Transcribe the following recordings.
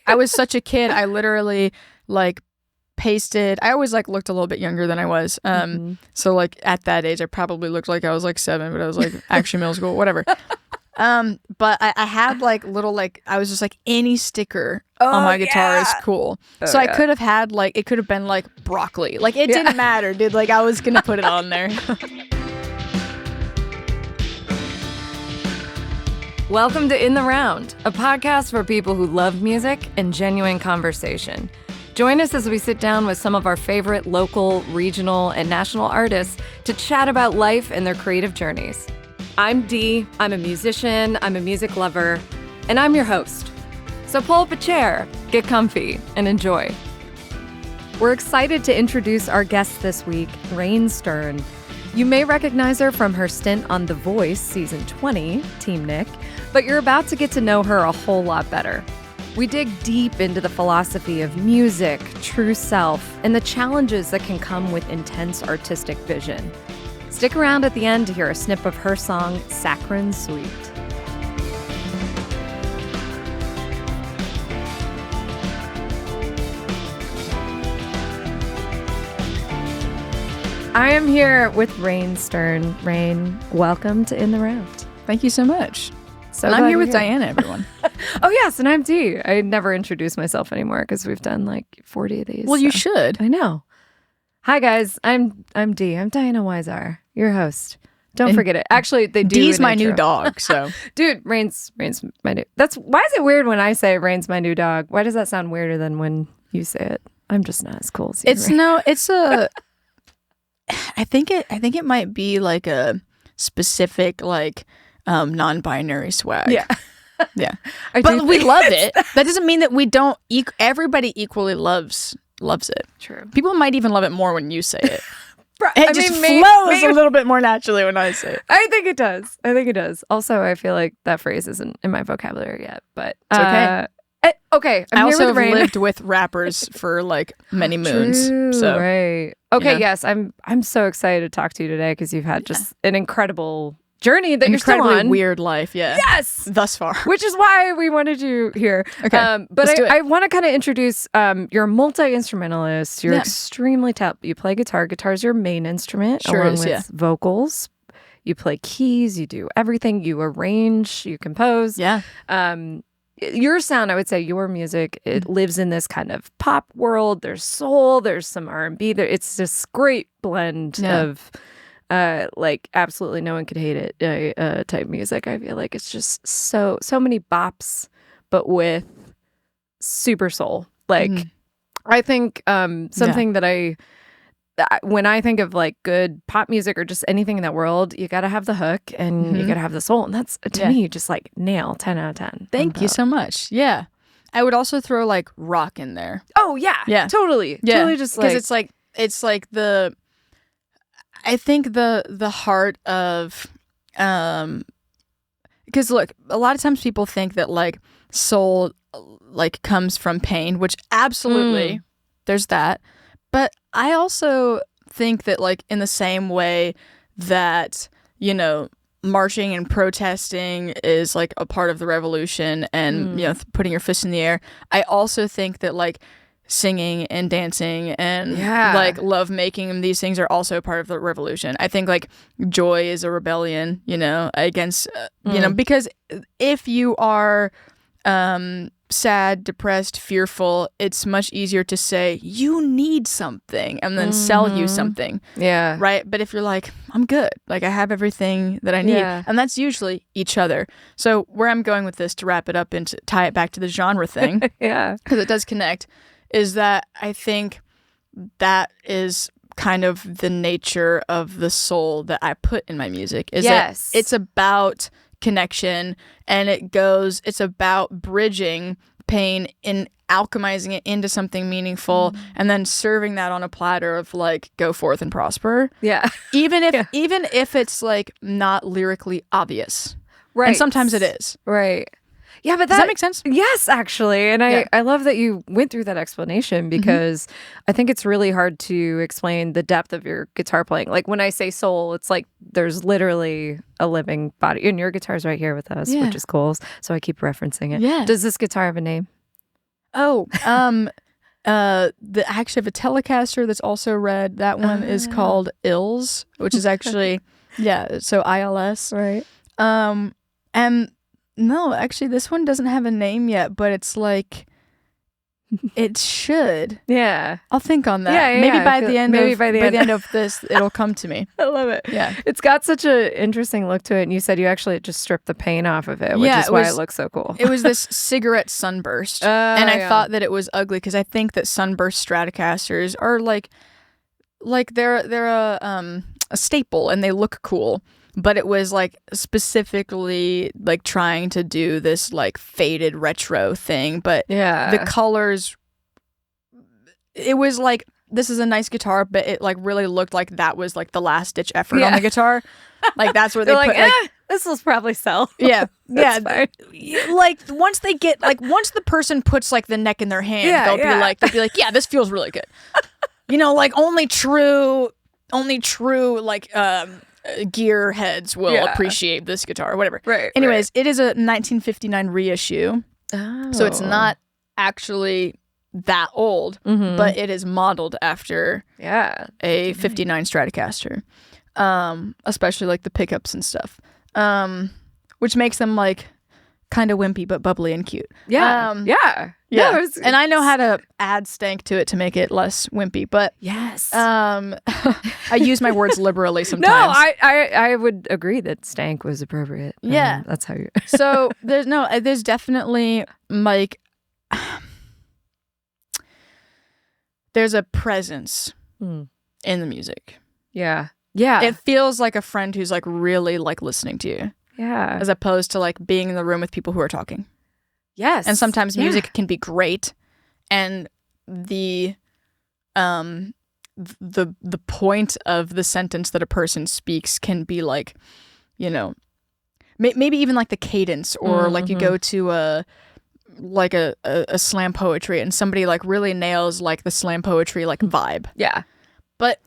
I was such a kid. I literally like pasted. I always like looked a little bit younger than I was. So like at that age, I probably looked like I was like 7, but I was like actually middle school, whatever. But I had like little like I was just like any sticker on my guitar is cool. So I could have had like it could have been like broccoli. Like it didn't matter, dude. Like I was gonna put it on there. Welcome to In the Round, a podcast for people who love music and genuine conversation. Join us as we sit down with some of our favorite local, regional, and national artists to chat about life and their creative journeys. I'm Dee, I'm a musician, I'm a music lover, and I'm your host. So pull up a chair, get comfy, and enjoy. We're excited to introduce our guest this week, Raine Stern. You may recognize her from her stint on The Voice Season 20, Team Nick, but you're about to get to know her a whole lot better. We dig deep into the philosophy of music, true self, and the challenges that can come with intense artistic vision. Stick around at the end to hear a snip of her song, Saccharine Sweet. I am here with Raine Stern. Raine, welcome to In the Round. Thank you so much. So and I'm here with Diana, everyone. Oh, yes, and I'm Dee. I never introduce myself anymore because we've done like 40 of these. Well, you should. I know. Hi, guys. I'm Dee. I'm Diana Weisar, your host. Don't forget it. Actually, they do. Dee's my new dog, so. Dude, Raine's my new. Why is it weird when I say Raine's my new dog? Why does that sound weirder than when you say it? I'm just not as cool as you. It's a. I think it might be like a specific like non-binary swag. Yeah. Yeah. But we love it. That doesn't mean that we don't everybody equally loves it. True. People might even love it more when you say it. It just flows a little bit more naturally when I say it. I think it does. Also, I feel like that phrase isn't in my vocabulary yet, but it's okay. Okay, I also have lived with rappers for like many moons. True, so right. Okay, yes, I'm so excited to talk to you today because you've had just an incredible journey that you're still on. Weird life, yeah. Yes! Thus far. Which is why we wanted you here. Okay, but I want to kind of introduce, you're a multi-instrumentalist. You're extremely talented. You play guitar. Guitar's your main instrument, along with vocals. You play keys. You do everything. You arrange. You compose. Yeah. Your sound, I would say, your music, it lives in this kind of pop world. There's soul. There's some R&B. It's this great blend of... like absolutely no one could hate it type music. I feel like it's just so many bops, but with super soul. Like I think something that when I think of like good pop music or just anything in that world, you got to have the hook and you got to have the soul, and that's to me just like nail 10 out of 10. Thank you so much. Yeah, I would also throw like rock in there. Oh yeah, totally, totally. Just like because it's like the. I think the heart of, because look, a lot of times people think that like soul like comes from pain, which absolutely there's that. But I also think that like in the same way that, you know, marching and protesting is like a part of the revolution and, you know, putting your fist in the air. I also think that like singing and dancing and like love making, these things are also part of the revolution. I think like joy is a rebellion, you know, against you know, because if you are sad, depressed, fearful, it's much easier to say you need something and then sell you something, right? But if you're like, I'm good, like I have everything that I need, and that's usually each other. So where I'm going with this, to wrap it up and to tie it back to the genre thing, because it does connect, is that I think that is kind of the nature of the soul that I put in my music. Is that it's about connection, and it's about bridging pain and alchemizing it into something meaningful, and then serving that on a platter of like, go forth and prosper. Yeah. Even if it's like not lyrically obvious. Right. And sometimes it is. Right. Yeah, but does that make sense? Yes, actually. And I love that you went through that explanation, because I think it's really hard to explain the depth of your guitar playing. Like when I say soul, it's like there's literally a living body. And your guitar's right here with us, which is cool. So I keep referencing it. Yeah. Does this guitar have a name? Oh, actually have a Telecaster that's also red. That one is called ILS, which is actually, so ILS. Right. And no, actually this one doesn't have a name yet, but it's like, it should. Yeah. I'll think on that. Yeah, maybe by the end of this, it'll come to me. I love it. Yeah. It's got such an interesting look to it. And you said you actually just stripped the paint off of it, which is why it looks so cool. It was this cigarette sunburst. And I thought that it was ugly because I think that sunburst Stratocasters are like they're a staple and they look cool. But it was like specifically like trying to do this like faded retro thing. But the colors, it was like, this is a nice guitar, but it like really looked like that was like the last ditch effort on the guitar. Like that's where they put like, this will probably sell. Yeah. Yeah. Fine. Like once the person puts like the neck in their hand, they'll be like, yeah, this feels really good. Like only true like, gear heads will appreciate this guitar or whatever. Right. Anyways, it is a 1959 reissue. Oh. So it's not actually that old, but it is modeled after a 59 Stratocaster. Especially like the pickups and stuff. Which makes them like kind of wimpy but bubbly and cute. Yeah. Yeah. No, and I know how to add stank to it to make it less wimpy, but yes. I use my words liberally sometimes. No, I would agree that stank was appropriate. Yeah. That's how you So there's definitely like there's a presence in the music. Yeah. Yeah. It feels like a friend who's like really like listening to you. Yeah. As opposed to like being in the room with people who are talking. Yes. And sometimes music can be great and the point of the sentence that a person speaks can be like, maybe even like the cadence or like you go to a slam poetry and somebody like really nails like the slam poetry like vibe. Yeah. But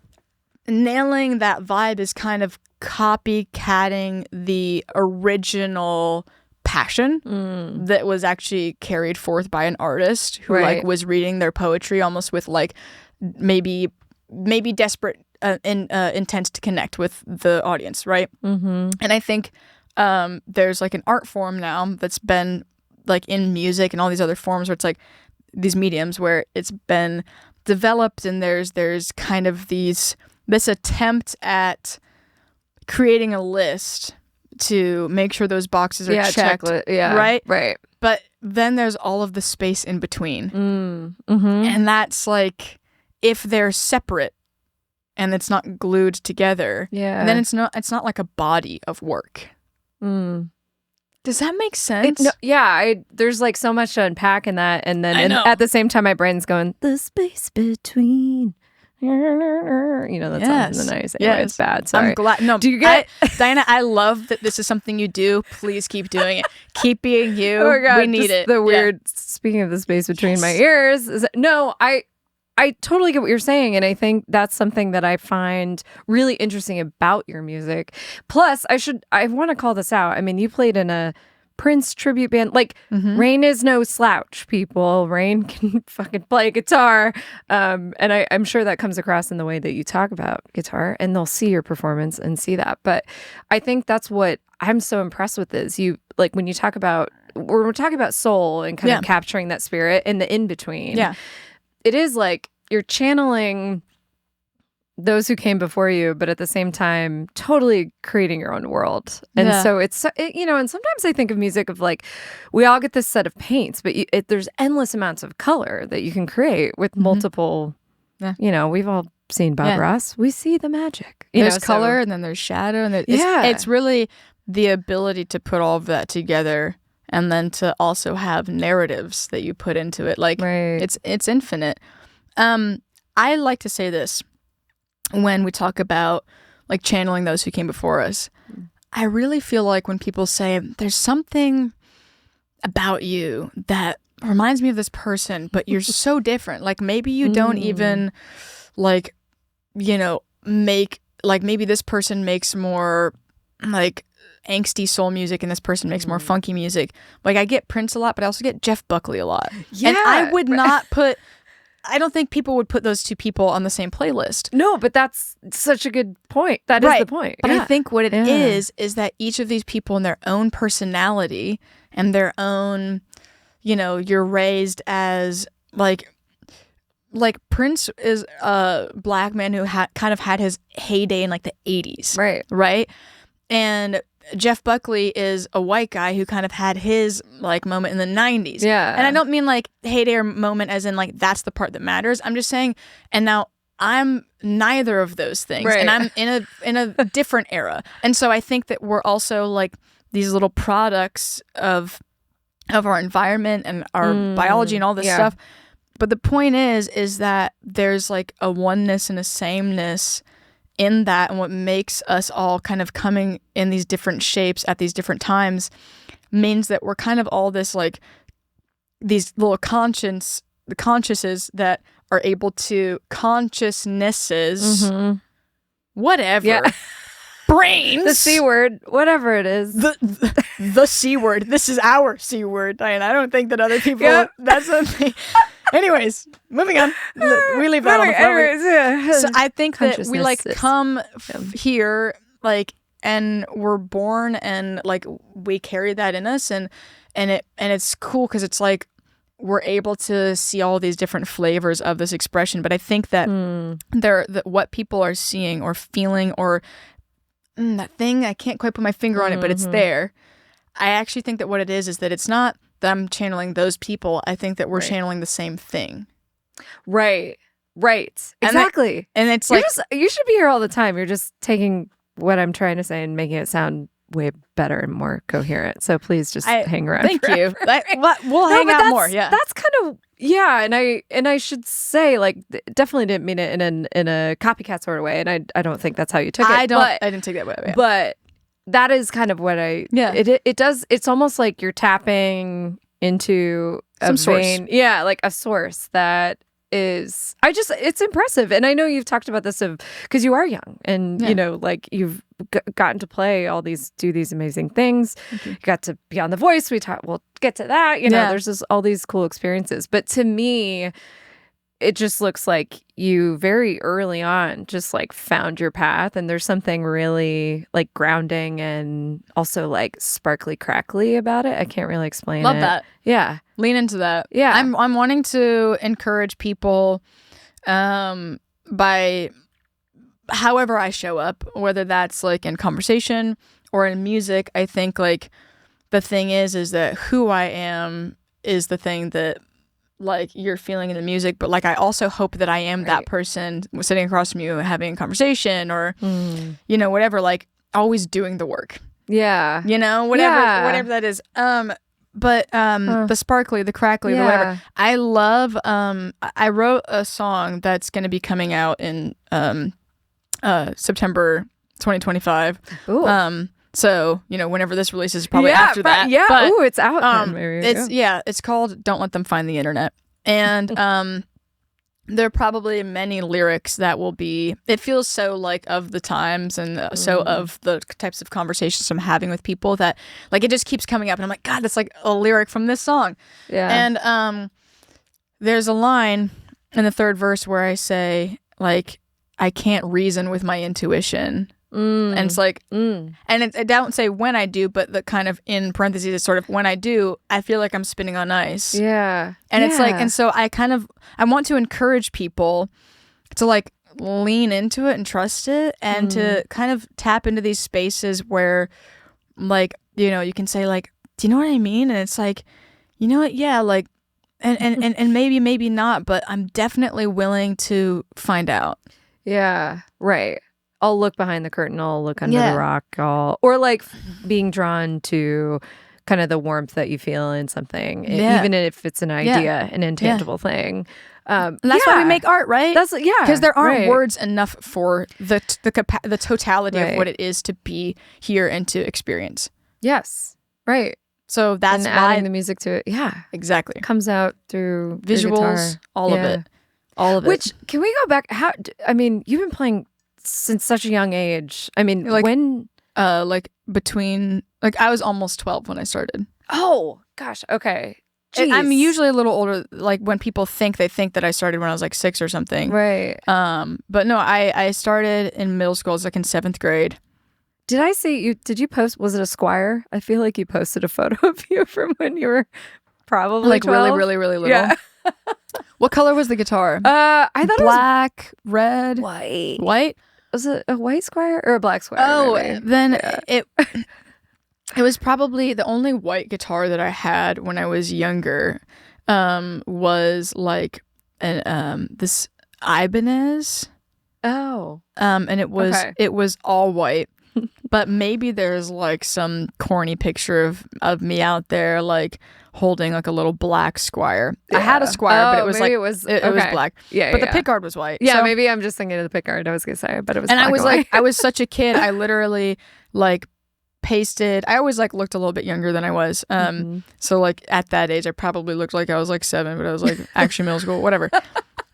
nailing that vibe is kind of copycatting the original passion that was actually carried forth by an artist who like was reading their poetry almost with like maybe desperate intent to connect with the audience, right? And I think there's like an art form now that's been like in music and all these other forms where it's like these mediums where it's been developed and there's kind of this attempt at creating a list to make sure those boxes are checked, right? But then there's all of the space in between, and that's like if they're separate and it's not glued together, then it's not like a body of work. Does that make sense? There's like so much to unpack in that, and then at the same time, my brain's going the space between. That sounds in the nice. Anyway, it's bad. Sorry. I'm glad. No, do you get Diana? I love that this is something you do. Please keep doing it. Keep being you. Oh my God, we need it. The weird. Speaking of the space between my ears, I totally get what you're saying, and I think that's something that I find really interesting about your music. Plus, I want to call this out. I mean, you played in a Prince tribute band. Like, Raine is no slouch, people. Raine can fucking play guitar. And I'm sure that comes across in the way that you talk about guitar, and they'll see your performance and see that. But I think that's what I'm so impressed with is you, like, when we're talking about soul and kind of capturing that spirit and the in-between. Yeah. It is like you're channeling those who came before you, but at the same time, totally creating your own world. And so and sometimes I think of music of like, we all get this set of paints, but there's endless amounts of color that you can create with multiple, we've all seen Bob Ross. We see the magic. There's color and then there's shadow. And it's really the ability to put all of that together and then to also have narratives that you put into it. Like, it's infinite. I like to say this. When we talk about like channeling those who came before us, I really feel like when people say there's something about you that reminds me of this person, but you're so different. Like maybe you don't even like, make like maybe this person makes more like angsty soul music and this person makes more funky music. Like I get Prince a lot, but I also get Jeff Buckley a lot. Yeah. And I would not put, I don't think people would put those two people on the same playlist. No, but that's such a good point. That is the point. But I think what it is that each of these people in their own personality and their own, you know, you're raised as like Prince is a black man who kind of had his heyday in like the 80s. Right. And Jeff Buckley is a white guy who kind of had his like moment in the 90s. Yeah. And I don't mean like heyday or moment as in like that's the part that matters. I'm just saying, and now I'm neither of those things. Right. And I'm in a different era. And so I think that we're also like these little products of our environment and our biology and all this stuff. But the point is that there's like a oneness and a sameness in that, and what makes us all kind of coming in these different shapes at these different times means that we're kind of all this like these little consciouses that are able to consciousnesses, whatever. Brains. The C word, whatever it is. The C word. This is our C word, Diane. I don't think that other people, that's a thing. Anyways, moving on. We leave that on the floor. So I think that we like come here like, and we're born and like we carry that in us, and it's cool because it's like we're able to see all these different flavors of this expression. But I think that what people are seeing or feeling or that thing, I can't quite put my finger on it, but it's there. I actually think that what it is that it's not that I'm channeling those people. I think that we're channeling the same thing. Right. Exactly. And it's like, you should be here all the time. You're just taking what I'm trying to say and making it sound way better and more coherent. So please just hang around. Thank you. We'll hang out more. Yeah. That's kind of, and I should say, like, definitely didn't mean it in a copycat sort of way, and I don't think that's how you took it. I didn't take that way. Yeah. But that is kind of what it does. It's almost like you're tapping into some vein, source. Yeah, like a source that is. It's impressive, and I know you've talked about this because you are young, and you know, like you've gotten to do these amazing things. You got to be on The Voice. We'll get to that. You know, there's all these cool experiences. But to me, it just looks like you very early on just like found your path, and there's something really like grounding and also like sparkly crackly about it. I can't really explain Love it. that. Yeah. Lean into that. Yeah. I'm wanting to encourage people by however I show up, whether that's like in conversation or in music. I think like the thing is that who I am is the thing that like you're feeling in the music, but like I also hope that I am that person sitting across from you having a conversation or you know, whatever, like always doing the work. Yeah. You know, whatever that is. But the sparkly, the crackly, the whatever. I love I wrote a song that's going to be coming out in September 2025. Ooh. So, you know, whenever this releases, probably after that. Yeah. But, ooh, it's out. It's called Don't Let Them Find the Internet. And there are probably many lyrics that will be, it feels so like of the times and so of the types of conversations I'm having with people that like it just keeps coming up and I'm like, God, that's like a lyric from this song. Yeah. And there's a line in the third verse where I say like, I can't reason with my intuition. And it's like, and I don't say when I do, but the kind of in parentheses is sort of when I do, I feel like I'm spinning on ice. Yeah. And it's like, and so I want to encourage people to like lean into it and trust it and to kind of tap into these spaces where like, you know, you can say like, do you know what I mean? And it's like, you know what? Yeah. Like, and maybe not, but I'm definitely willing to find out. Yeah. Right. I'll look behind the curtain. I'll look under the rock. Or like being drawn to kind of the warmth that you feel in something, even if it's an idea, an intangible thing. And that's why we make art, right? Because there aren't words enough for the totality of what it is to be here and to experience. Yes, right. So that's and why adding the music to it. Yeah, exactly. It comes out through visuals, all of it. Which can we go back? You've been playing since such a young age. I mean, like, when like between, like I was almost 12 when I started. Oh, gosh. Okay. And I'm usually a little older, like when people they think that I started when I was like 6 or something. Right. But no, I started in middle school. I was like in 7th grade. Did I see you? Did you post? Was it a Squire? I feel like you posted a photo of you from when you were probably like 12. really little. Yeah. What color was the guitar? I thought black, red, white. Was it a white Squire or a black Squire? Oh, maybe? then it was probably the only white guitar that I had when I was younger. Was like this Ibanez. Oh. And it was all white. But maybe there's like some corny picture of me out there like holding like a little black Squire. Yeah. I had a Squire, but it was like it was black. Yeah, but the pickguard was white. Yeah, so, maybe I'm just thinking of the pickguard. I was gonna say, but it was. And black I was and like, white. I was such a kid. I literally like pasted. I always like looked a little bit younger than I was. So like at that age, I probably looked like I was like 7, but I was like actually middle school, whatever.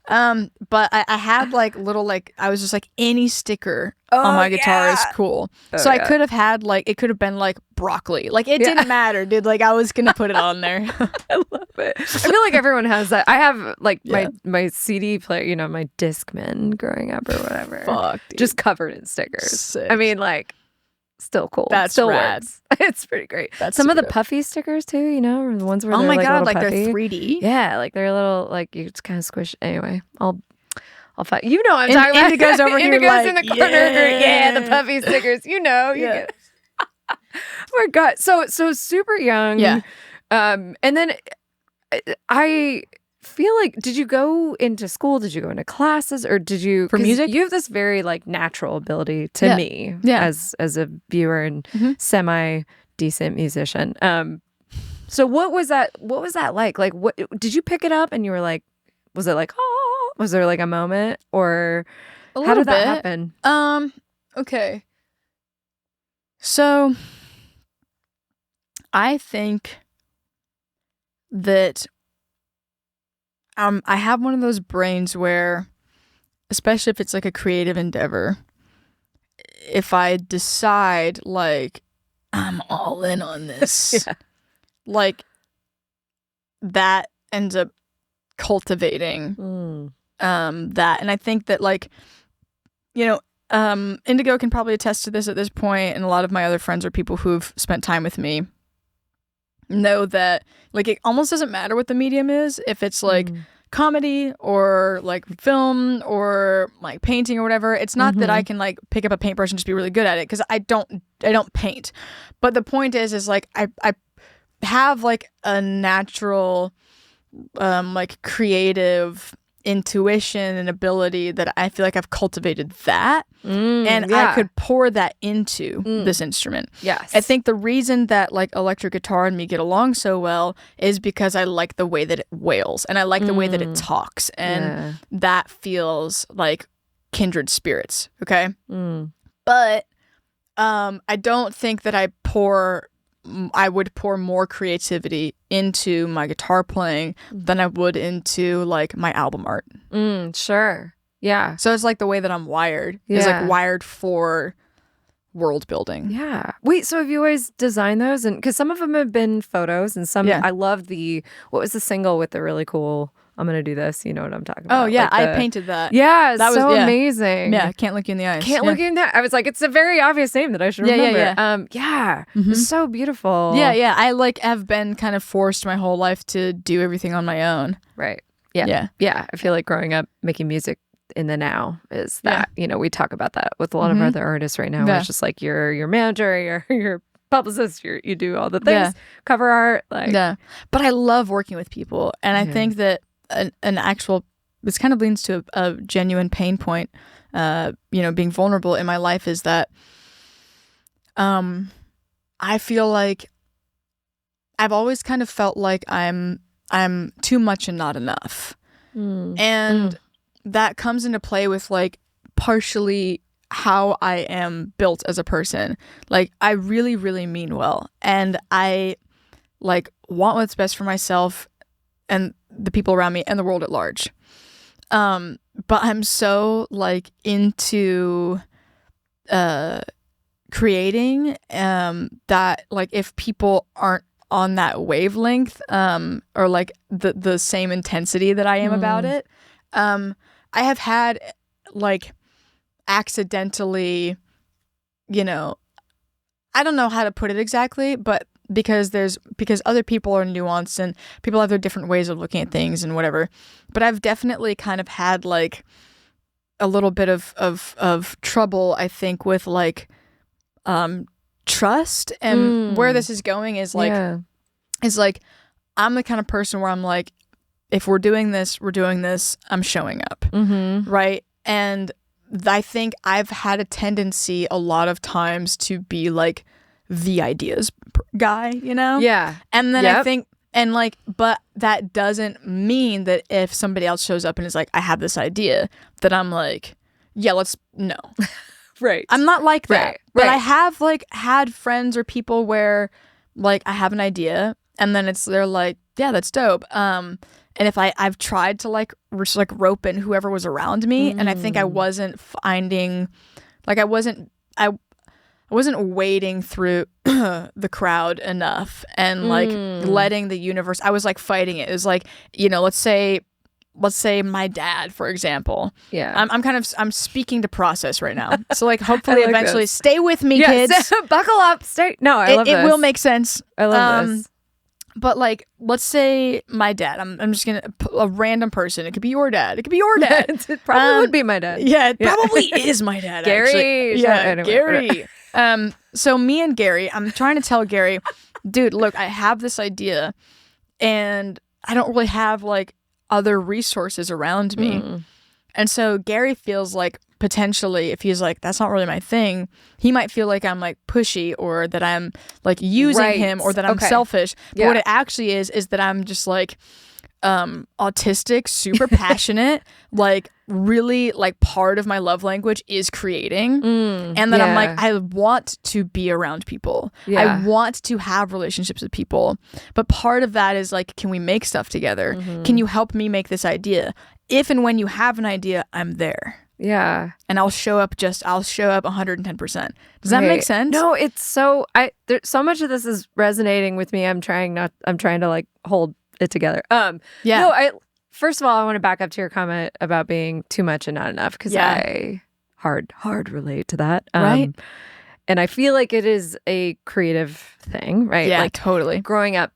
But I had like little like I was just like any sticker on my guitar is cool. So I could have had like it could have been like broccoli. Like it didn't matter, dude. Like I was gonna put it on there. I love it. I feel like everyone has that. I have like my CD player, you know, my Discman growing up or whatever. Fuck, dude. Just covered in stickers. Sick. I mean, like still cool. That's still rad. Works. It's pretty great. That's some of the dope. puffy stickers too, you know, or the ones where oh they're my like god, little like puffy. they're 3D. Yeah, like they're a little like you just kind of squish. Anyway, I'll find. You know, I'm talking about. Indigo's over here, Indigo's like, in the corner. Yeah, the puffy stickers. You know, you get. Oh my god! So super young. Yeah. And then I feel like, did you go into school? Did you go into classes, or did you for music? You have this very like natural ability to me, as a viewer and semi decent musician. So what was that? What was that like? Like, what did you pick it up and you were like? Was it like, oh, was there like a moment, or how did that happen? Okay. So I think that I have one of those brains where, especially if it's like a creative endeavor, if I decide like I'm all in on this, like that ends up cultivating that. And I think that like, you know, Indigo can probably attest to this at this point, and a lot of my other friends or people who've spent time with me know that like it almost doesn't matter what the medium is, if it's like comedy or like film or like painting or whatever. It's not that I can like pick up a paintbrush and just be really good at it, because I don't paint. But the point is like I have like a natural like creative intuition and ability that I feel like I've cultivated that, and I could pour that into this instrument. Yes. I think the reason that like electric guitar and me get along so well is because I like the way that it wails, and I like the way that it talks, and that feels like kindred spirits. Okay. But I don't think that I would pour more creativity into my guitar playing than I would into like my album art. Sure. Yeah. So it's like the way that I'm wired is like wired for world building. Yeah. Wait, so have you always designed those? And because some of them have been photos, and some I love what was the single with the really cool I'm gonna do this, you know what I'm talking about. Oh yeah, like I painted that. Yeah, that was so yeah. amazing. Yeah, Can't Look You in the Eyes. Can't Look You in the Eyes. I was like, it's a very obvious name that I should remember. It's so beautiful. Yeah. I like have been kind of forced my whole life to do everything on my own. Right. Yeah. I feel like growing up making music in the now is that, you know, we talk about that with a lot of other artists right now. Where it's just like you're your manager, your publicist, you do all the things, cover art, like. Yeah. But I love working with people, and I think that an actual, this kind of leads to a genuine pain point, you know, being vulnerable in my life, is that I feel like I've always kind of felt like I'm too much and not enough. And that comes into play with like partially how I am built as a person. Like I really, really mean well, and I like want what's best for myself and the people around me and the world at large. But I'm so like into creating, that like if people aren't on that wavelength, or like the same intensity that I am about it, I have had like accidentally, you know, I don't know how to put it exactly, but because other people are nuanced and people have their different ways of looking at things and whatever. But I've definitely kind of had like a little bit of trouble, I think, with like trust. And where this is going is like I'm the kind of person where I'm like, if we're doing this, I'm showing up. Right. And I think I've had a tendency a lot of times to be like the ideas guy, you know? Yeah. And then I think, and like, but that doesn't mean that if somebody else shows up and is like, I have this idea, that I'm like, yeah, no. Right. I'm not like that. Right. But I have like had friends or people where like I have an idea and then they're like, yeah, that's dope. And if I've tried to like rope in whoever was around me, and I think I wasn't finding, like I wasn't wading through the crowd enough and like letting the universe. I was like fighting it. It was like, you know, let's say my dad, for example. Yeah. I'm speaking to process right now. So like hopefully eventually stay with me, kids. Buckle up. No, I love this. It will make sense. I love this. But like, let's say my dad. I'm just gonna a random person. It could be your dad. It could be your dad. It probably would be my dad. Yeah, it probably is my dad. Gary. Actually. Yeah, anyway. Gary. So me and Gary, I'm trying to tell Gary, dude, look, I have this idea, and I don't really have like other resources around me, and so Gary feels like potentially, if he's like, that's not really my thing, he might feel like I'm like pushy or that I'm like using him or that I'm selfish. But what it actually is that I'm just like autistic, super passionate, like really like part of my love language is creating, and that I'm like, I want to be around people. I want to have relationships with people. But part of that is like, can we make stuff together? Can you help me make this idea? If and when you have an idea, I'm there. Yeah. And I'll show up 110%. Does that make sense? No, it's so so much of this is resonating with me. I'm trying to like hold it together. No, first of all, I want to back up to your comment about being too much and not enough, because I hard relate to that. Right. And I feel like it is a creative thing, right? Yeah, like totally. Growing up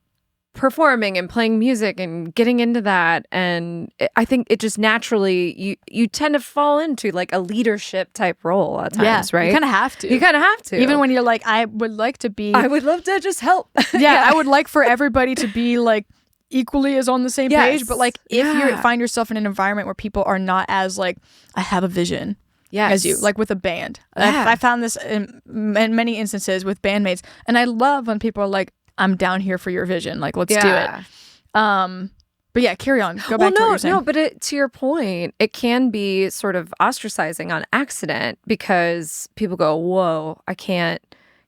performing and playing music and getting into that, and I think it just naturally you tend to fall into like a leadership type role at times, right? You kind of have to. Even when you're like, I would love to just help. I would like for everybody to be like equally as on the same page, but like if you find yourself in an environment where people are not as like, I have a vision as you, like with a band. I found this in many instances with bandmates, and I love when people are like, I'm down here for your vision. Like, let's do it. But yeah, carry on. Go back to what you're saying. No, but to your point, it can be sort of ostracizing on accident because people go, whoa, I can't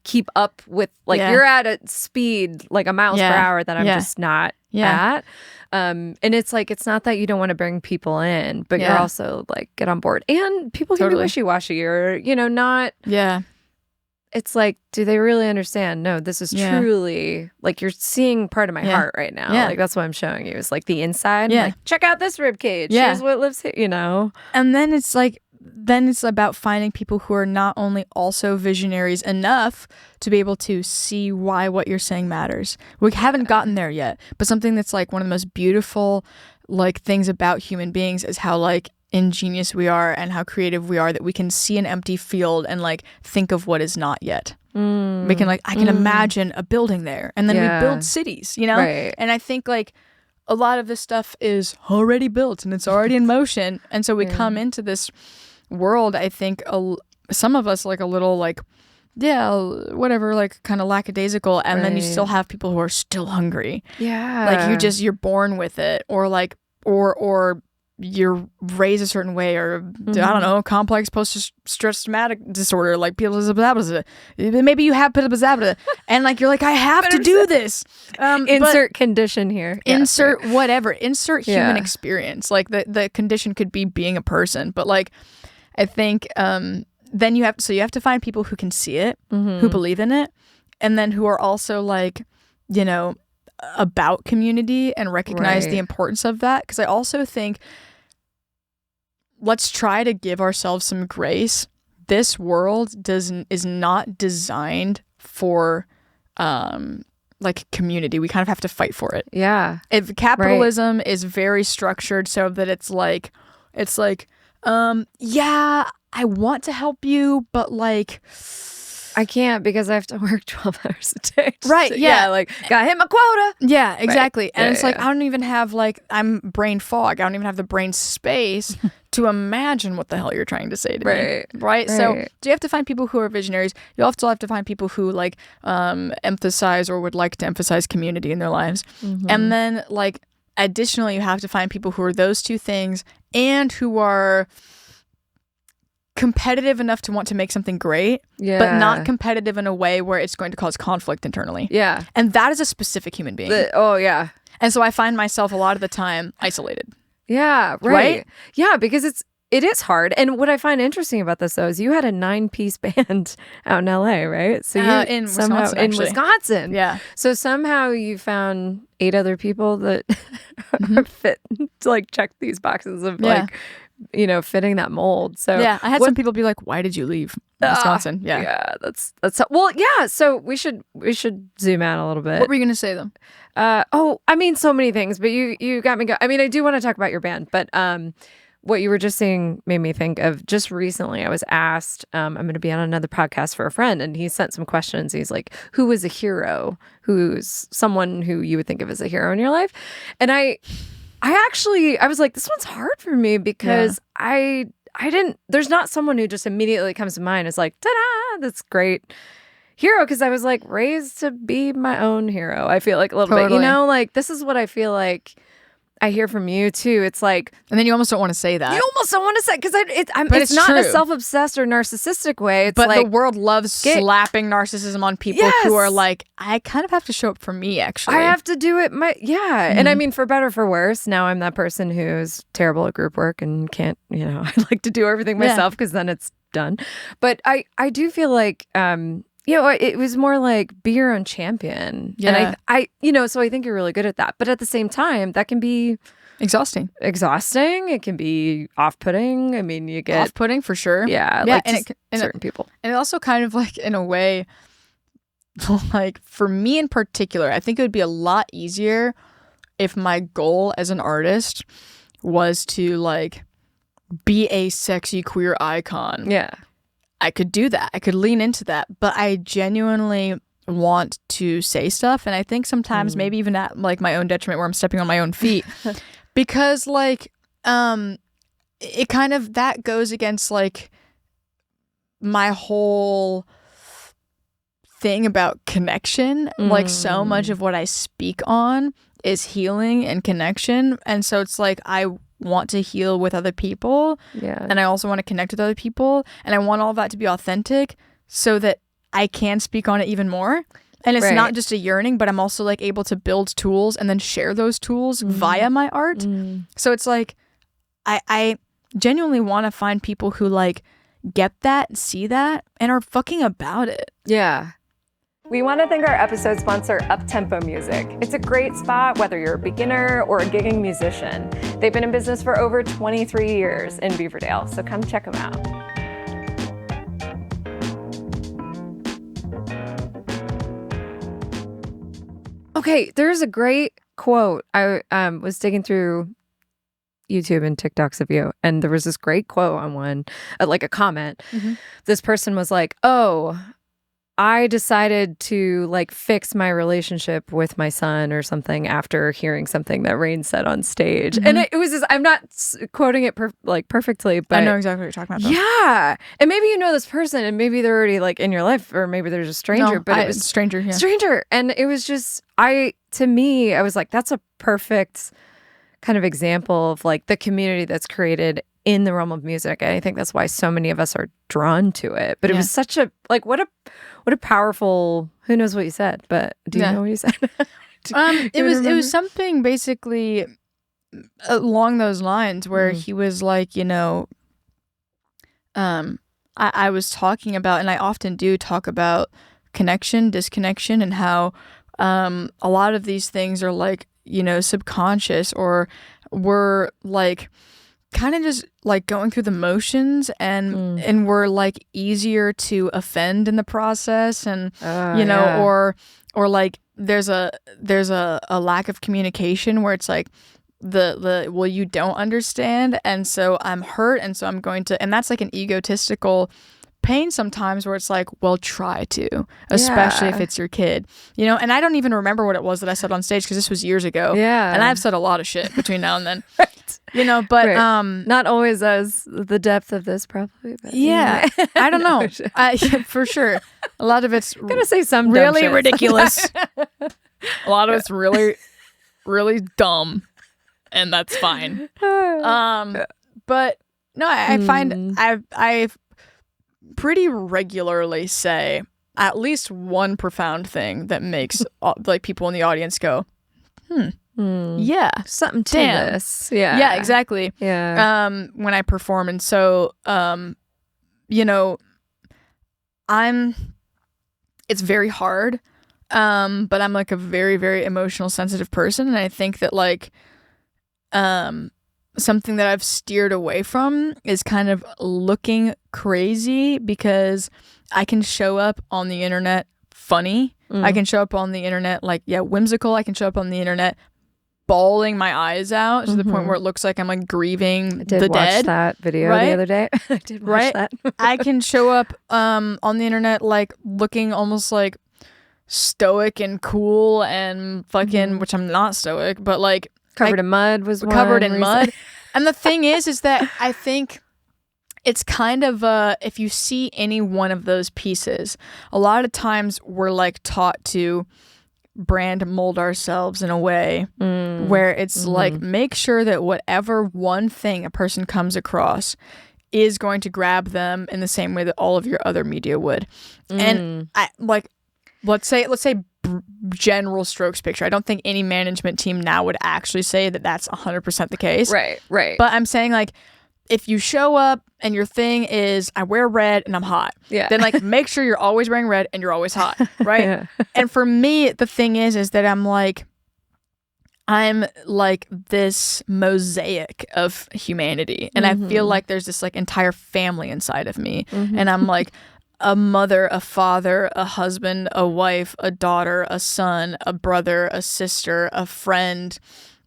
keep up with, like, you're at a speed, like a miles per hour that I'm just not at. And it's like, it's not that you don't want to bring people in, but you're also like, get on board. And people can be wishy-washy or, you know, not... Yeah. It's like, do they really understand? No, this is truly, like, you're seeing part of my heart right now. Like, that's what I'm showing you. It's like the inside. Yeah. Like, check out this rib cage. Here's what lives here, you know? And then it's like, it's about finding people who are not only also visionaries enough to be able to see why what you're saying matters. We haven't gotten there yet, but something that's like one of the most beautiful, like, things about human beings is how, like, ingenious we are and how creative we are, that we can see an empty field and like think of what is not yet. We can like, I can imagine a building there, and then we build cities, you know? Right. And I think like a lot of this stuff is already built and it's already in motion. And so we come into this world, I think some of us like a little like, whatever, like kind of lackadaisical, and then you still have people who are still hungry. Yeah. Like you're born with it, or like, or you're raised a certain way, or I don't know, complex post-stress traumatic disorder, like maybe you have and like you're like, I have to do this. Insert condition here. Insert whatever. Insert human experience. Like the condition could be being a person, but like I think then you have to find people who can see it, who believe in it, and then who are also like, you know, about community and recognize the importance of that. Because I also think, let's try to give ourselves some grace. This world is not designed for like community. We kind of have to fight for it. Yeah. If capitalism is very structured so that it's like yeah, I want to help you, but like I can't because I have to work 12 hours a day. Right, yeah. Like, gotta hit my quota. Yeah, exactly. Right. And it's like, I don't even have like, I'm brain fog. I don't even have the brain space to imagine what the hell you're trying to say to me. Right? So you have to find people who are visionaries. You also have to find people who like emphasize or would like to emphasize community in their lives. And then like, additionally, you have to find people who are those two things and who are competitive enough to want to make something great, but not competitive in a way where it's going to cause conflict internally. Yeah. And that is a specific human being. And so I find myself a lot of the time isolated. Yeah, right? Yeah, because it is hard. And what I find interesting about this though is you had a 9-piece band out in LA, right? So you in Wisconsin, in Wisconsin. Yeah. So somehow you found 8 other people that fit to like check these boxes of like, you know, fitting that mold. So yeah, I had some people be like, "Why did you leave Wisconsin?" Yeah, that's well, yeah. So we should zoom out a little bit. What were you gonna say though? I mean, so many things, but you got me. I mean, I do want to talk about your band, but what you were just saying made me think of just recently. I was asked, I'm going to be on another podcast for a friend, and he sent some questions. He's like, "Who is a hero? Who's someone who you would think of as a hero in your life?" And I was like, this one's hard for me because I didn't, there's not someone who just immediately comes to mind as like, ta-da, that's great hero. Cause I was like raised to be my own hero. I feel like a little bit, you know, like this is what I feel like I hear from you too. It's like, and then you almost don't want to say that. You almost don't want to say, because it's not true. in a self-obsessed or narcissistic way. It's but like, the world loves slapping narcissism on people who are like, I kind of have to show up for me, actually. I have to do it. And I mean, for better or for worse, now I'm that person who's terrible at group work and can't, you know, I like to do everything myself because then it's done. But I do feel like, you know, it was more like be your own champion. Yeah. And I, you know, so I think you're really good at that. But at the same time, that can be exhausting. It can be off-putting. I mean, you get off-putting for sure. Yeah. Like and certain people. And it also kind of like, in a way, like for me in particular, I think it would be a lot easier if my goal as an artist was to like be a sexy queer icon. Yeah. I could do that. I could lean into that. But I genuinely want to say stuff. And I think sometimes maybe even at like my own detriment where I'm stepping on my own feet. Because like it kind of, that goes against like my whole thing about connection. Like so much of what I speak on is healing and connection. And so it's like I want to heal with other people, and I also want to connect with other people, and I want all of that to be authentic so that I can speak on it even more. And it's not just a yearning, but I'm also like able to build tools and then share those tools via my art. So it's like I genuinely want to find people who like get that, see that, and are fucking about it. Yeah. We want to thank our episode sponsor, Uptempo Music. It's a great spot whether you're a beginner or a gigging musician. They've been in business for over 23 years in Beaverdale, so come check them out. Okay, there's a great quote. I was digging through YouTube and TikToks of you, and there was this great quote on one, like a comment. This person was like, "Oh, I decided to like fix my relationship with my son or something after hearing something that Raine said on stage." And it was just, I'm not quoting it perfectly, but I know exactly what you're talking about though. Yeah. And maybe you know this person and maybe they're already like in your life, or maybe they're just a stranger, but it was stranger. Yeah. Stranger. And it was just, to me, I was like, that's a perfect kind of example of like the community that's created in the realm of music. And I think that's why so many of us are drawn to it. But it was such a, like, what a powerful, who knows what you said, but do you know what you said? It was something basically along those lines where he was like, you know, I was talking about, and I often do talk about connection, disconnection, and how a lot of these things are like, subconscious, or we're like kind of just like going through the motions, and we're like easier to offend in the process, and or like there's a lack of communication where it's like well, you don't understand, and so I'm hurt, and so I'm going to, and that's like an egotistical pain sometimes, where it's like, well, try to, especially if it's your kid, and I don't even remember what it was that I said on stage, because this was years ago, and I've said a lot of shit between now and then. Right. But not always as the depth of this, probably, but I don't know. For sure, a lot of it's gonna say some really ridiculous. A lot of it's really, really dumb, and that's fine. But no, I find I pretty regularly say at least one profound thing that makes like people in the audience go, yeah, something to this. Yeah, exactly. Yeah. When I perform, and so it's very hard, but I'm like a very, very emotional, sensitive person, and I think that like something that I've steered away from is kind of looking crazy, because I can show up on the internet funny. I can show up on the internet like, whimsical. I can show up on the internet bawling my eyes out to the point where it looks like I'm like grieving the dead. I did watch that video the other day. I did watch that. I can show up on the internet like looking almost like stoic and cool and fucking, which I'm not stoic, but like covered in mud was covered in mud. And the thing is that I think it's kind of if you see any one of those pieces, a lot of times we're like taught to brand mold ourselves in a way where it's like, make sure that whatever one thing a person comes across is going to grab them in the same way that all of your other media would. And I like, let's say general strokes picture. I don't think any management team now would actually say that that's 100% the case. Right. But I'm saying like, if you show up and your thing is I wear red and I'm hot, then like make sure you're always wearing red and you're always hot, right? And for me, the thing is that I'm like this mosaic of humanity, and I feel like there's this like entire family inside of me, and I'm like a mother, a father, a husband, a wife, a daughter, a son, a brother, a sister, a friend.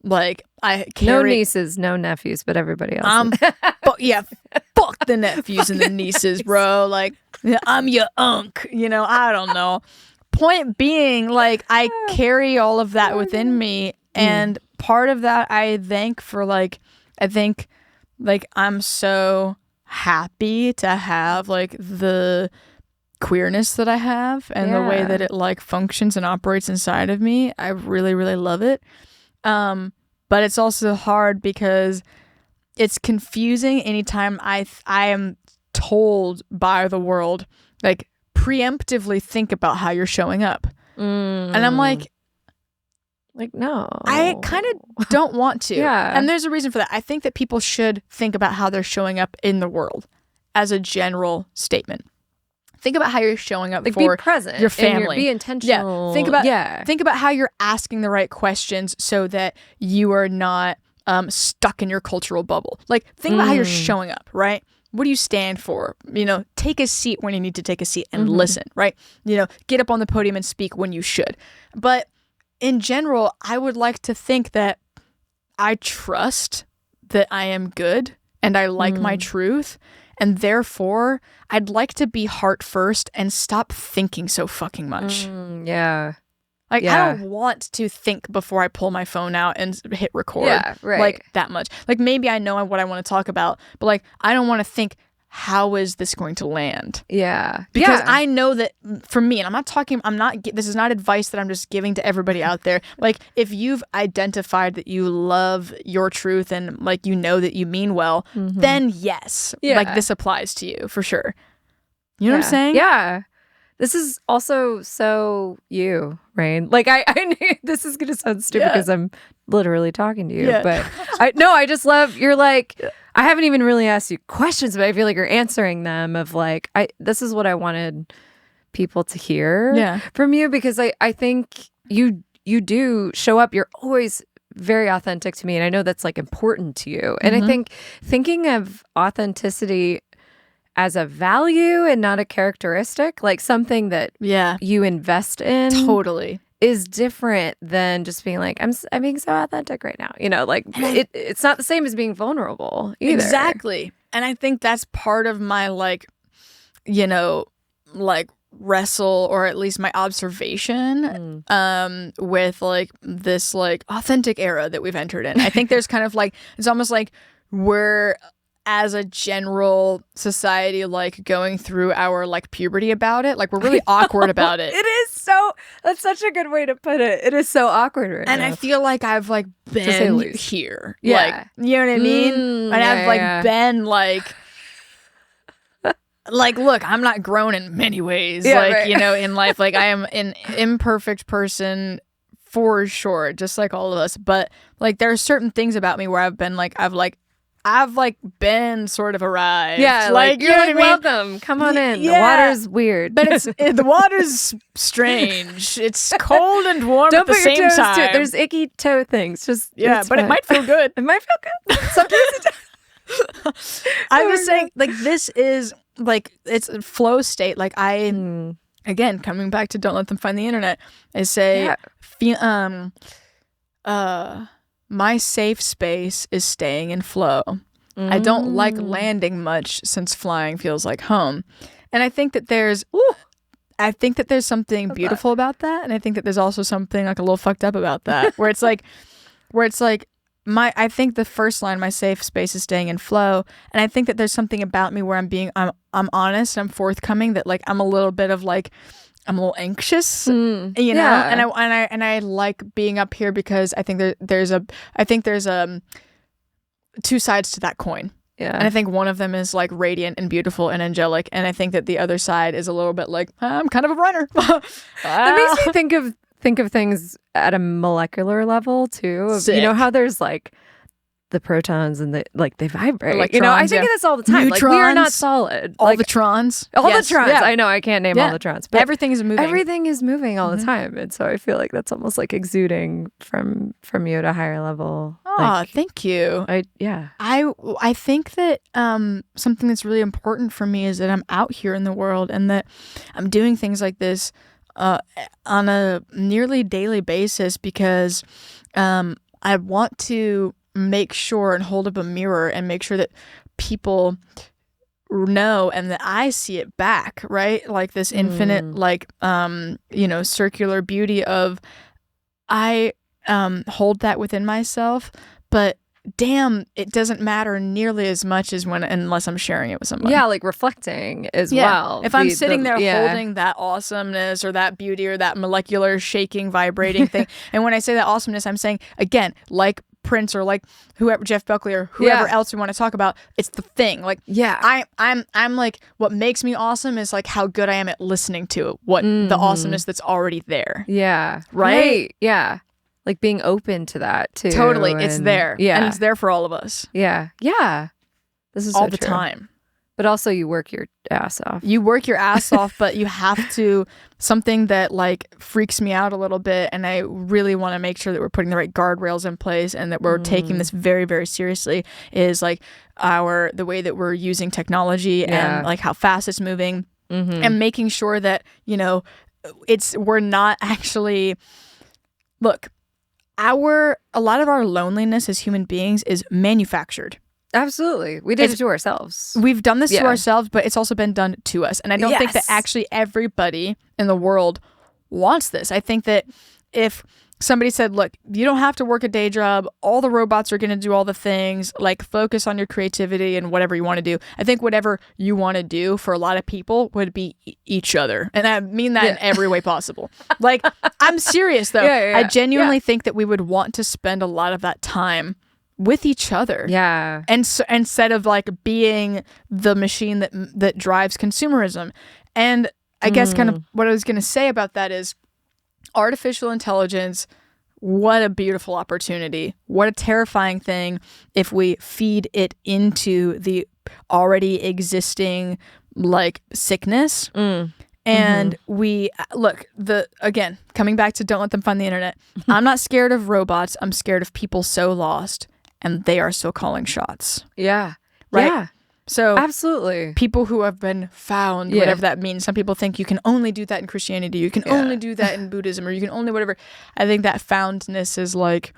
Like I carry no nieces, no nephews, but everybody else. Fuck the nephews and the nieces, bro. Like I'm your unk, I don't know. Point being, like I carry all of that within me, and part of that I thank for like, I think like I'm so happy to have like the queerness that I have and the way that it like functions and operates inside of me. I really, really love it. But it's also hard because it's confusing anytime I am told by the world, like, preemptively think about how you're showing up. And I'm like, no. I kind of don't want to. Yeah. And there's a reason for that. I think that people should think about how they're showing up in the world as a general statement. Think about how you're showing up for be present, your family. Be intentional. Think about how you're asking the right questions so that you are not stuck in your cultural bubble. Like, think about how you're showing up, right? What do you stand for? Take a seat when you need to take a seat and listen, right? Get up on the podium and speak when you should. But in general, I would like to think that I trust that I am good and I like my truth. And therefore, I'd like to be heart first and stop thinking so fucking much. I don't want to think before I pull my phone out and hit record. Yeah, right. Like, that much. Like, maybe I know what I want to talk about, but, like, I don't want to think, how is this going to land? Yeah. Because I know that for me, and this is not advice that I'm just giving to everybody out there. Like, if you've identified that you love your truth and, like, that you mean well, then yes, like, this applies to you for sure. You know what I'm saying? Yeah. This is also so you, Raine. Like, I knew this is going to sound stupid because I'm literally talking to you. Yeah. But I just love, you're like, I haven't even really asked you questions, but I feel like you're answering them of like, this is what I wanted people to hear from you, because I think you do show up. You're always very authentic to me, and I know that's like important to you. And I think thinking of authenticity as a value and not a characteristic, like something that you invest in, totally, is different than just being like, I'm being so authentic right now. You know, like it's not the same as being vulnerable either. Exactly. And I think that's part of my like, you know, like wrestle, or at least my observation with like this like authentic era that we've entered in. I think there's kind of like, it's almost like we're, as a general society, like going through our like puberty about it. Like we're really awkward about it. It is so, that's such a good way to put it. It is so awkward right and now. I feel like I've like been here. Yeah. Like, you know what I mean? And I've like been like look, I'm not grown in many ways. You know, in life, like I am an imperfect person for sure, just like all of us. But like there are certain things about me where I've been like, I've been sort of arrived. Yeah, like you're like, welcome. Come on in. Yeah. The water's weird. But the water's strange. It's cold and warm at the same time. Don't put your toes to it. There's icky toe things. Just but fine. It might feel good. It might feel good. Sometimes it does. I'm just saying, like, this is like, it's a flow state. Like again, coming back to don't let them find the internet, I say my safe space is staying in flow. I don't like landing much since flying feels like home. And I think that there's something beautiful about that. And I think that there's also something like a little fucked up about that, where it's like I think the first line, my safe space is staying in flow. And I think that there's something about me where I'm honest, I'm forthcoming, that like I'm a little bit of like, I'm a little anxious, you know, and I like being up here because I think there's two sides to that coin. Yeah. And I think one of them is like radiant and beautiful and angelic, and I think that the other side is a little bit like, I'm kind of a runner. That makes me think of things at a molecular level too. You know how there's like the protons and they vibrate. Electrons, you know, I think of this all the time. Neutrons, like we are not solid. All like, the trons. All the trons. Yeah. I know I can't name all the trons, but everything is moving. Everything is moving all the time. And so I feel like that's almost like exuding from you at a higher level. Oh, like, thank you. I think that something that's really important for me is that I'm out here in the world and that I'm doing things like this on a nearly daily basis because I want to make sure and hold up a mirror and make sure that people know and that I see it back, right? Like this infinite, like, you know, circular beauty of I hold that within myself, but damn, it doesn't matter nearly as much as unless I'm sharing it with someone. Yeah, like reflecting as well. If I'm sitting there holding that awesomeness or that beauty or that molecular shaking, vibrating thing, and when I say that awesomeness, I'm saying, again, like Prince or like whoever, Jeff Buckley or whoever else we want to talk about, it's the thing. Like, I'm like, what makes me awesome is like how good I am at listening to it, what the awesomeness that's already there. Yeah. Right? Yeah. Like being open to that too. Totally. It's there. Yeah. And it's there for all of us. Yeah. Yeah. This is all so the true. time. But also you work your ass off. You work your ass off, but you have to, something that like freaks me out a little bit, and I really want to make sure that we're putting the right guardrails in place and that we're taking this very, very seriously, is like the way that we're using technology and like how fast it's moving and making sure that, you know, we're not actually, look, a lot of our loneliness as human beings is manufactured. Absolutely. We did it to ourselves. We've done this to ourselves, but it's also been done to us. And I don't think that actually everybody in the world wants this. I think that if somebody said, look, you don't have to work a day job, all the robots are going to do all the things, like focus on your creativity and whatever you want to do. I think whatever you want to do for a lot of people would be each other. And I mean that in every way possible. Like, I'm serious though. I genuinely think that we would want to spend a lot of that time with each other. Yeah. And so, instead of like being the machine that drives consumerism. And I guess kind of what I was going to say about that is artificial intelligence what a beautiful opportunity. What a terrifying thing if we feed it into the already existing like sickness. And we look, again, coming back to don't let them find the internet. I'm not scared of robots. I'm scared of people so lost and they are still calling shots. Yeah. Right. Yeah. So absolutely. People who have been found, whatever that means. Some people think you can only do that in Christianity. You can only do that in Buddhism, or you can only whatever. I think that foundness is like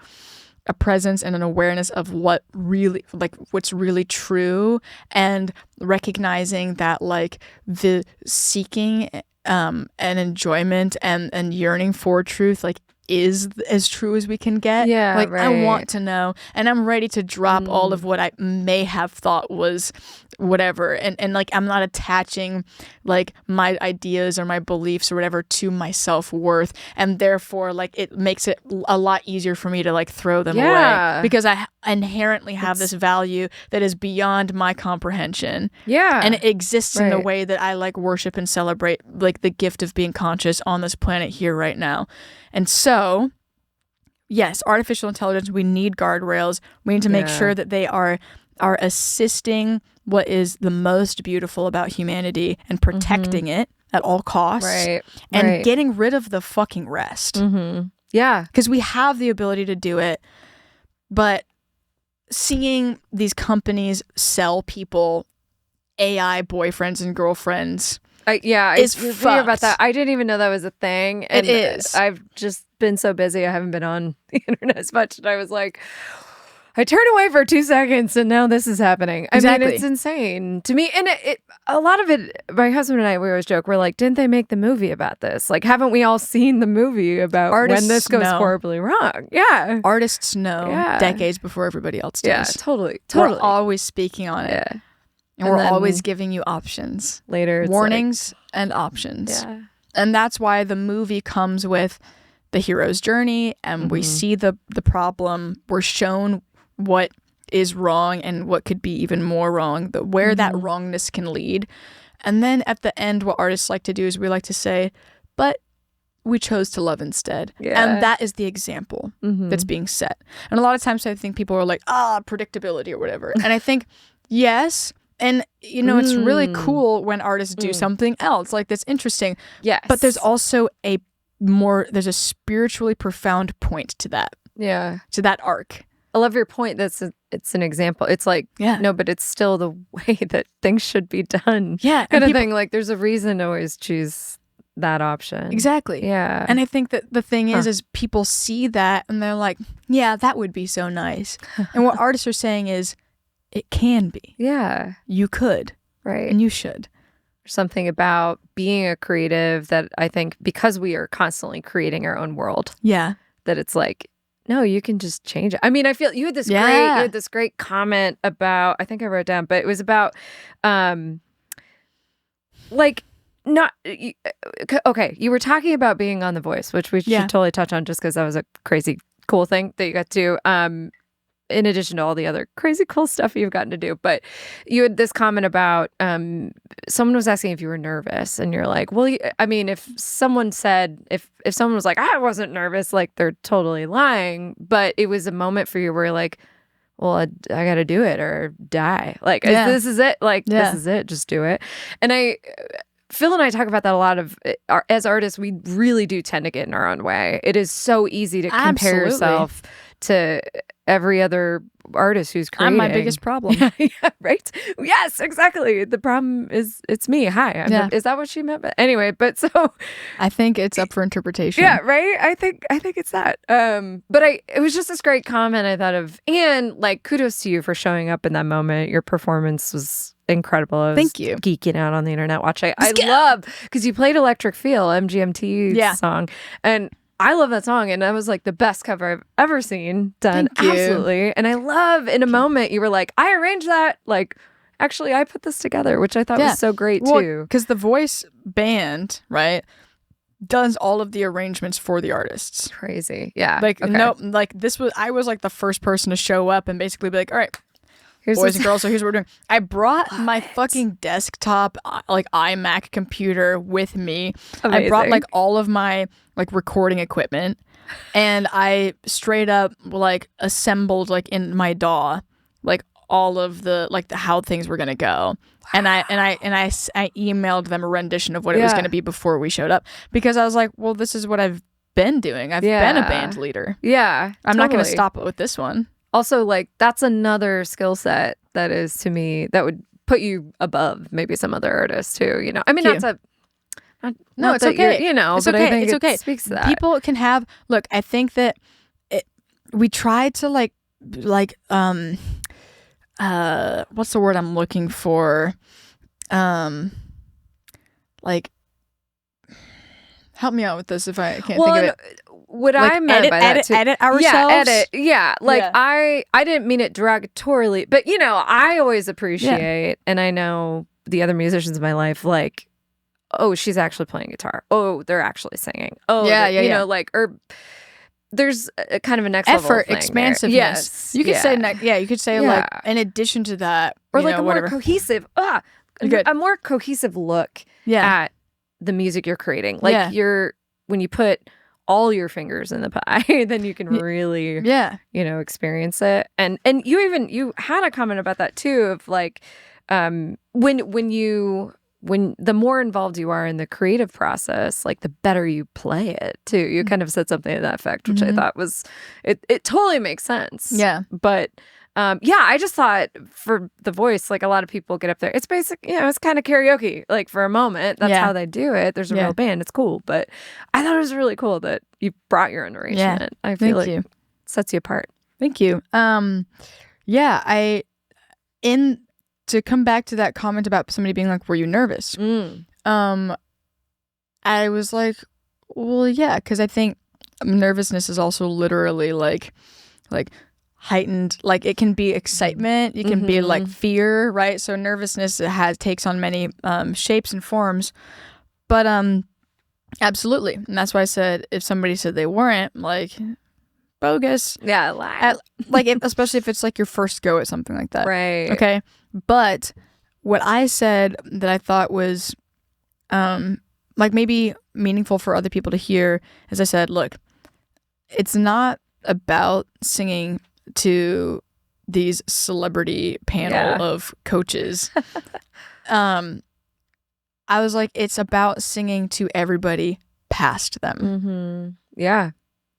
a presence and an awareness of what really, like what's really true, and recognizing that like the seeking and enjoyment and yearning for truth like is as true as we can get. Yeah, like right. I want to know, and I'm ready to drop all of what I may have thought was whatever, and like I'm not attaching like my ideas or my beliefs or whatever to my self-worth, and therefore like it makes it a lot easier for me to like throw them away because I inherently have this value that is beyond my comprehension. And it exists in the way that I like worship and celebrate like the gift of being conscious on this planet here right now. And so, yes, artificial intelligence, we need guardrails. We need to make sure that they are assisting what is the most beautiful about humanity and protecting it at all costs. And getting rid of the fucking rest. Yeah. Because we have the ability to do it. But seeing these companies sell people AI boyfriends and girlfriends... I hear about that. I didn't even know that was a thing. And it is. I've just been so busy. I haven't been on the internet as much. And I was like, I turned away for 2 seconds and now this is happening. Exactly. I mean, it's insane to me. And a lot of it, my husband and I, we always joke, we're like, didn't they make the movie about this? Like, haven't we all seen the movie about when this goes horribly wrong? Yeah. Artists know decades before everybody else does. Yeah, totally. We're always speaking on it. Yeah. And we're always giving you options. Later, it's warnings and options. Yeah. And that's why the movie comes with the hero's journey, and we see the problem. We're shown what is wrong and what could be even more wrong, where that wrongness can lead. And then at the end, what artists like to do is we like to say, but we chose to love instead. And that is the example that's being set. And a lot of times I think people are like, predictability or whatever. And I think, yes... And, you know, it's really cool when artists do something else. Like, that's interesting. Yes. But there's also there's a spiritually profound point to that. Yeah. To that arc. I love your point. It's an example. It's like, no, but it's still the way that things should be done. Yeah. Kind of thing. Like, there's a reason to always choose that option. Exactly. Yeah. And I think that the thing is people see that and they're like, yeah, that would be so nice. And what artists are saying is, it can be. Yeah. You could. Right. And you should. There's something about being a creative that I think because we are constantly creating our own world. Yeah. That it's like, no, you can just change it. I mean, I feel you had this great comment about, I think I wrote it down, but it was about like not okay, you were talking about being on The Voice, which we should totally touch on just because that was a crazy cool thing that you got to do. In addition to all the other crazy cool stuff you've gotten to do. But you had this comment about someone was asking if you were nervous, and you're like, well, I mean, if someone said, if someone was like, I wasn't nervous, like they're totally lying. But it was a moment for you where you're like, well, I got to do it or die. Like, this is it. Like, this is it. Just do it. And Phil and I talk about that a lot as artists, we really do tend to get in our own way. It is so easy to compare yourself to every other artist who's creating. I'm my biggest problem. Right? Yes, exactly. The problem is it's me. Hi. Is that what she meant? But anyway, so I think it's up for interpretation. Yeah, right? I think it's that. But it was just this great comment I thought of, and like kudos to you for showing up in that moment. Your performance was incredible. Thank you. Geeking out on the internet watching. I love because you played Electric Feel, MGMT song, and I love that song, and that was like the best cover I've ever seen done. Thank you. Absolutely. And I love in a moment you were like, I arranged that. Like, actually, I put this together, which I thought was so great too. Because the Voice band, right, does all of the arrangements for the artists. Crazy. Yeah. Like, no, like I was like the first person to show up and basically be like, all right, boys and girls, so here's what we're doing. I brought my fucking desktop, like iMac computer with me. Amazing. I brought like all of my like recording equipment. And I straight up like assembled like in my DAW like all of the how things were gonna go. And I emailed them a rendition of what it was gonna be before we showed up, because I was like, well, this is what I've been doing. I've been a band leader. Yeah, I'm not gonna stop it with this one. Also, like, that's another skill set that is, to me, that would put you above maybe some other artists too. You know, I mean, it's okay. You know, it's but okay. I think it's okay. It speaks to that. People can have. Look, I think that we try to like what's the word I'm looking for? Like, help me out with this if I can't think of it. What like I meant by that too. Edit ourselves. Yeah, edit. Yeah, like I didn't mean it derogatorily, but you know, I always appreciate, and I know the other musicians in my life, like, oh, she's actually playing guitar. Oh, they're actually singing. Oh, you know, like, or there's a kind of a next effort, level thing expansiveness. Yes, you could say you could say like in addition to that, or like know, a more cohesive, a more cohesive look at the music you're creating. Like when you put all your fingers in the pie, then you can really, you know, experience it. And you had a comment about that too, of like, when the more involved you are in the creative process, like the better you play it too. You kind of said something to that effect, which I thought was, it totally makes sense. Yeah. But I just thought for the voice, like a lot of people get up there. It's basic, you know, it's kind of karaoke, like for a moment. That's how they do it. There's a real band. It's cool. But I thought it was really cool that you brought your own arrangement. I feel like it sets you apart. Thank you. To come back to that comment about somebody being like, were you nervous? I was like, well, yeah, because I think nervousness is also literally like heightened, like it can be excitement, you can be like fear, right? So nervousness takes on many shapes and forms, but absolutely. And that's why I said if somebody said they weren't, like, bogus. Yeah, especially if it's like your first go at something like that. Right. Okay. But what I said that I thought was like maybe meaningful for other people to hear, as I said, look, it's not about singing to these celebrity panel of coaches. I was like, it's about singing to everybody past them. Yeah.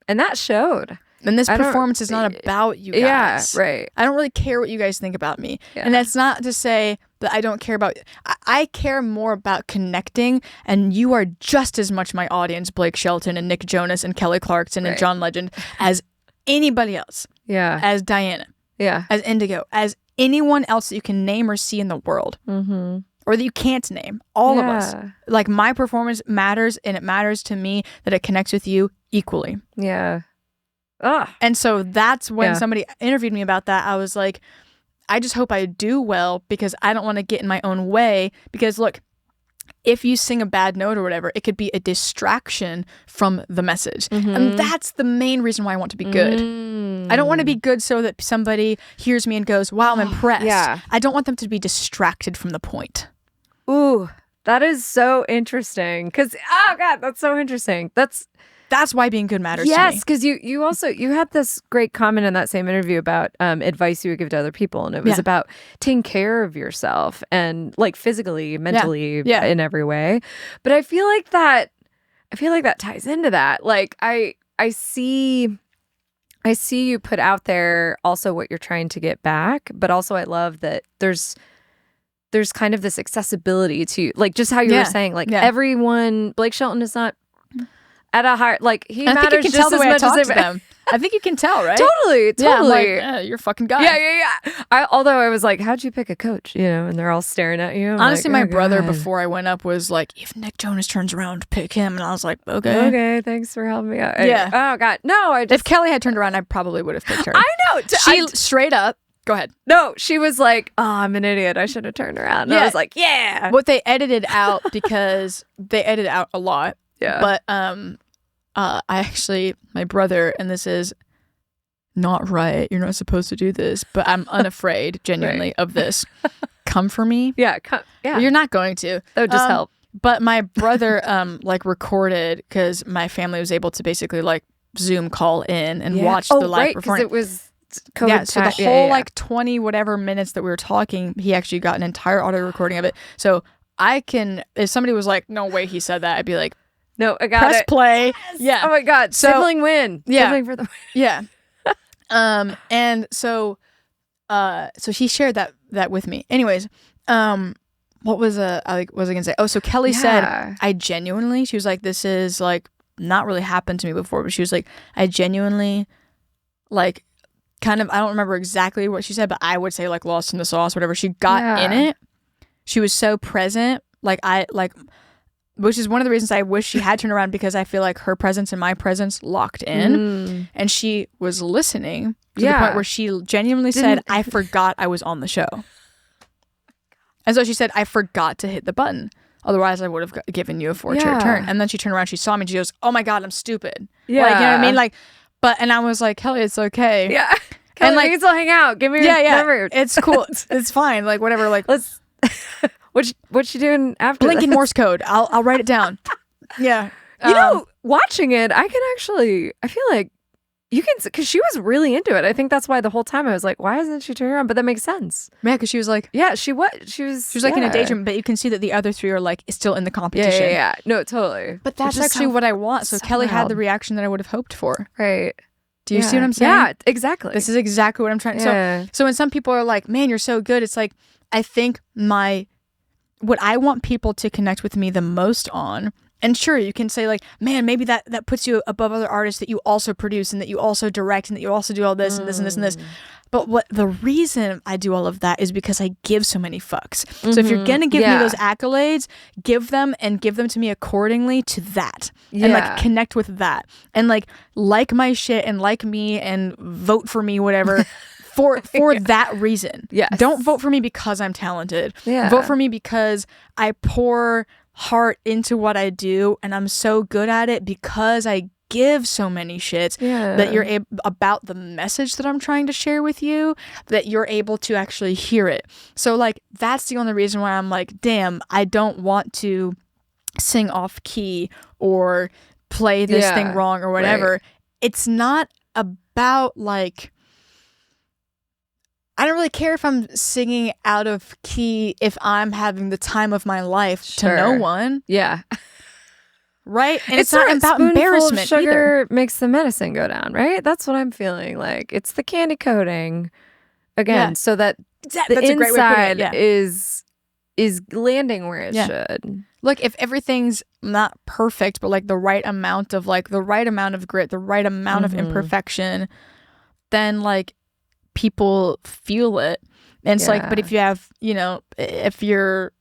And that showed. And this performance is not about you guys. Yeah, right. I don't really care what you guys think about me. Yeah. And that's not to say that I don't care about... I care more about connecting, and you are just as much my audience, Blake Shelton and Nick Jonas and Kelly Clarkson and John Legend, as anybody else. Yeah. As Diana. Yeah. As Indigo. As anyone else that you can name or see in the world. Or that you can't name. All of us. Like, my performance matters, and it matters to me that it connects with you equally. Yeah. And so that's when somebody interviewed me about that. I was like, I just hope I do well, because I don't want to get in my own way. Because look, if you sing a bad note or whatever, it could be a distraction from the message. And that's the main reason why I want to be good. I don't want to be good so that somebody hears me and goes, wow, I'm impressed. I don't want them to be distracted from the point. Ooh, that is so interesting. Because, oh God, that's so interesting. That's why being good matters to me. Yes, because you also had this great comment in that same interview about advice you would give to other people, and it was about taking care of yourself and like physically, mentally, in every way. But I feel like that ties into that. Like I see you put out there also what you're trying to get back, but also I love that there's kind of this accessibility to, like, just how you were saying, like everyone. Blake Shelton is not at a higher, like, he matters just as much as them. I think you can tell, right? Totally. Yeah, I'm like, you're a fucking guy. Yeah. Although I was like, how'd you pick a coach? You know, and they're all staring at you. Honestly, my brother, before I went up, was like, if Nick Jonas turns around, pick him. And I was like, okay. Okay, thanks for helping me out. Yeah. Oh, God. No, if Kelly had turned around, I probably would have picked her. I know. She straight up. Go ahead. No, she was like, oh, I'm an idiot. I should have turned around. And I was like, yeah. What they edited out, because they edited out a lot. Yeah. But my brother, and this is not right, you're not supposed to do this, but I'm unafraid genuinely of this. Come for me. Yeah. You're not going to. That would just help. But my brother like recorded, because my family was able to basically like Zoom call in and watch the live performance. It was COVID so the whole like 20 whatever minutes that we were talking, he actually got an entire audio recording of it. So I can, if somebody was like, no way he said that, I'd be like, no, I got press it. play. Yes. Yeah. Oh my God. So, sibling win. Yeah. Sibling for the win. Yeah. And so he shared that with me. Anyways, what was I gonna say? Oh, so Kelly said, I genuinely, she was like, this is like not really happened to me before, but she was like, I genuinely like kind of, I don't remember exactly what she said, but I would say like lost in the sauce, whatever. She got in it. She was so present. Which is one of the reasons I wish she had turned around, because I feel like her presence and my presence locked in, and she was listening to the point where she genuinely said, I forgot I was on the show. And so she said, I forgot to hit the button. Otherwise, I would have given you a 4-chair turn. And then she turned around, she saw me, and she goes, oh my God, I'm stupid. Yeah. Like, you know what I mean? Like, and I was like, Kelly, it's okay. Yeah. Kelly, and like, we can still hang out. Give me your number. It's cool. It's fine. Like, whatever. Like, let's... What's she doing after blinking Morse code? I'll write it down. Yeah. You know, watching it, I feel like you can, because she was really into it. I think that's why the whole time I was like, why isn't she turning around? But that makes sense. Yeah, because she was like, she was like in a daydream, but you can see that the other three are like still in the competition. Yeah. No, totally. But that's actually what I want. So Kelly had the reaction that I would have hoped for. Right. Do you see what I'm saying? Yeah, exactly. This is exactly what I'm trying to. So when some people are like, man, you're so good, it's like, I think what I want people to connect with me the most on, and sure, you can say like, man, maybe that puts you above other artists that you also produce and that you also direct and that you also do all this and this and this and this. But what the reason I do all of that is because I give so many fucks. So if you're gonna give me those accolades, give them to me accordingly to that. And like connect with that. And like my shit and like me and vote for me, whatever. For that reason. Yes. Don't vote for me because I'm talented. Yeah. Vote for me because I pour heart into what I do and I'm so good at it because I give so many shits that you're about the message that I'm trying to share with you, that you're able to actually hear it. So like that's the only reason why I'm like, damn, I don't want to sing off key or play this thing wrong or whatever. Right. It's not about like, I don't really care if I'm singing out of key if I'm having the time of my life to no one. Yeah. Right? And it's not about embarrassment sugar either. Makes the medicine go down, right? That's what I'm feeling like. It's the candy coating again, so that the inside is landing where it should. Look, if everything's not perfect, but like the right amount of grit, the right amount of imperfection, then like people feel it. And it's like, but if you have, if you're,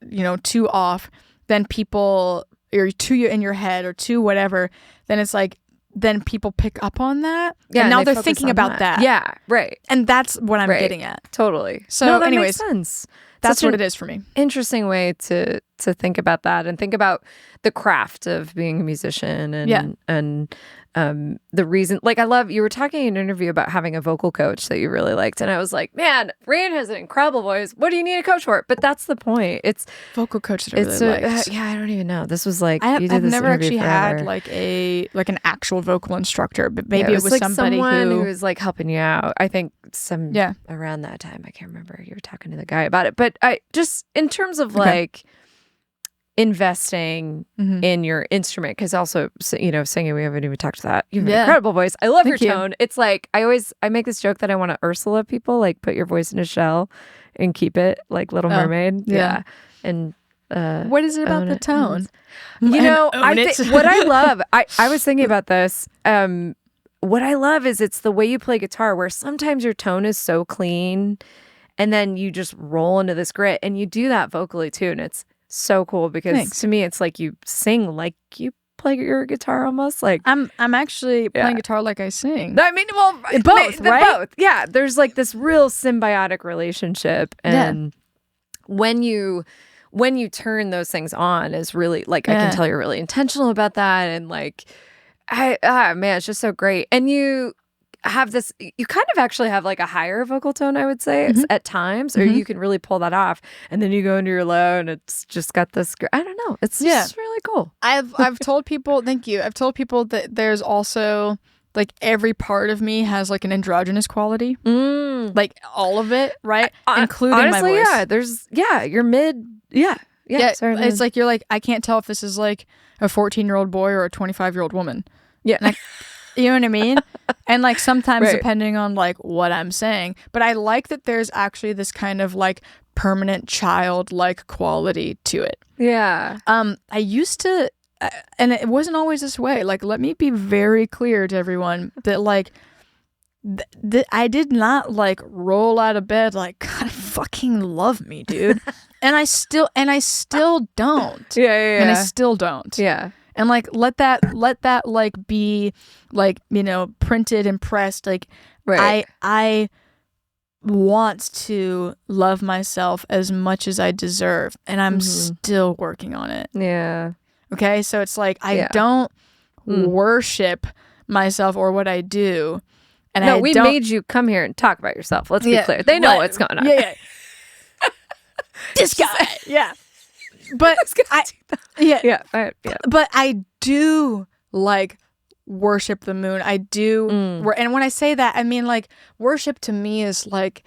too off, then people, or too in your head or too whatever, then it's like, then people pick up on that. Yeah, and now they're thinking about that. Yeah, right. And that's what I'm getting at. Totally. So anyways, makes sense. That's what it is for me. Interesting way to think about that and think about the craft of being a musician and the reason, like, I love, you were talking in an interview about having a vocal coach that you really liked, and I was like, man, Raine has an incredible voice. What do you need a coach for? But that's the point. It's vocal coach that I really liked. I don't even know. This was like, I've never actually had like an actual vocal instructor, but maybe it was like someone who was like helping you out. I think around that time, I can't remember. You were talking to the guy about it, but I just in terms of like investing in your instrument, because also singing, we haven't even talked to that. You have an incredible voice. I love your tone. It's like I make this joke that I want to Ursula people, like put your voice in a shell and keep it like Little Mermaid. Yeah. And what is it about the tone? What I love, I was thinking about this. What I love is it's the way you play guitar, where sometimes your tone is so clean and then you just roll into this grit, and you do that vocally too, and it's so cool because to me it's like you sing like you play your guitar almost. Like I'm actually playing guitar like I sing. I mean, well, both, right? Both. Yeah, there's like this real symbiotic relationship, and when you turn those things on is really like I can tell you're really intentional about that, and like man, it's just so great. And you have this, you kind of actually have like a higher vocal tone, I would say, at times, or you can really pull that off, and then you go into your low and it's just got this, I don't know, it's just really cool. I've told people, thank you, I've told people that there's also like every part of me has like an androgynous quality. Like all of it, right? Including honestly, my voice. You're mid. Yeah. Sorry, it's like you're like, I can't tell if this is like a 14-year-old boy or a 25-year-old woman. Yeah. You know what I mean? And like sometimes depending on like what I'm saying. But I like that there's actually this kind of like permanent childlike quality to it. Yeah. I used to, and it wasn't always this way. Like, let me be very clear to everyone that like, I did not like roll out of bed like, God fucking love me, dude. and I still don't. Yeah. And I still don't. Yeah. And like let that like be like, you know, printed and pressed. Like I want to love myself as much as I deserve, and I'm still working on it. Yeah. Okay? So it's like I don't worship myself or what I do. And we made you come here and talk about yourself. Let's be clear. They know what's going on. Yeah. This guy. Yeah. But but I do like worship the moon. I do. And when I say that, I mean like worship to me is like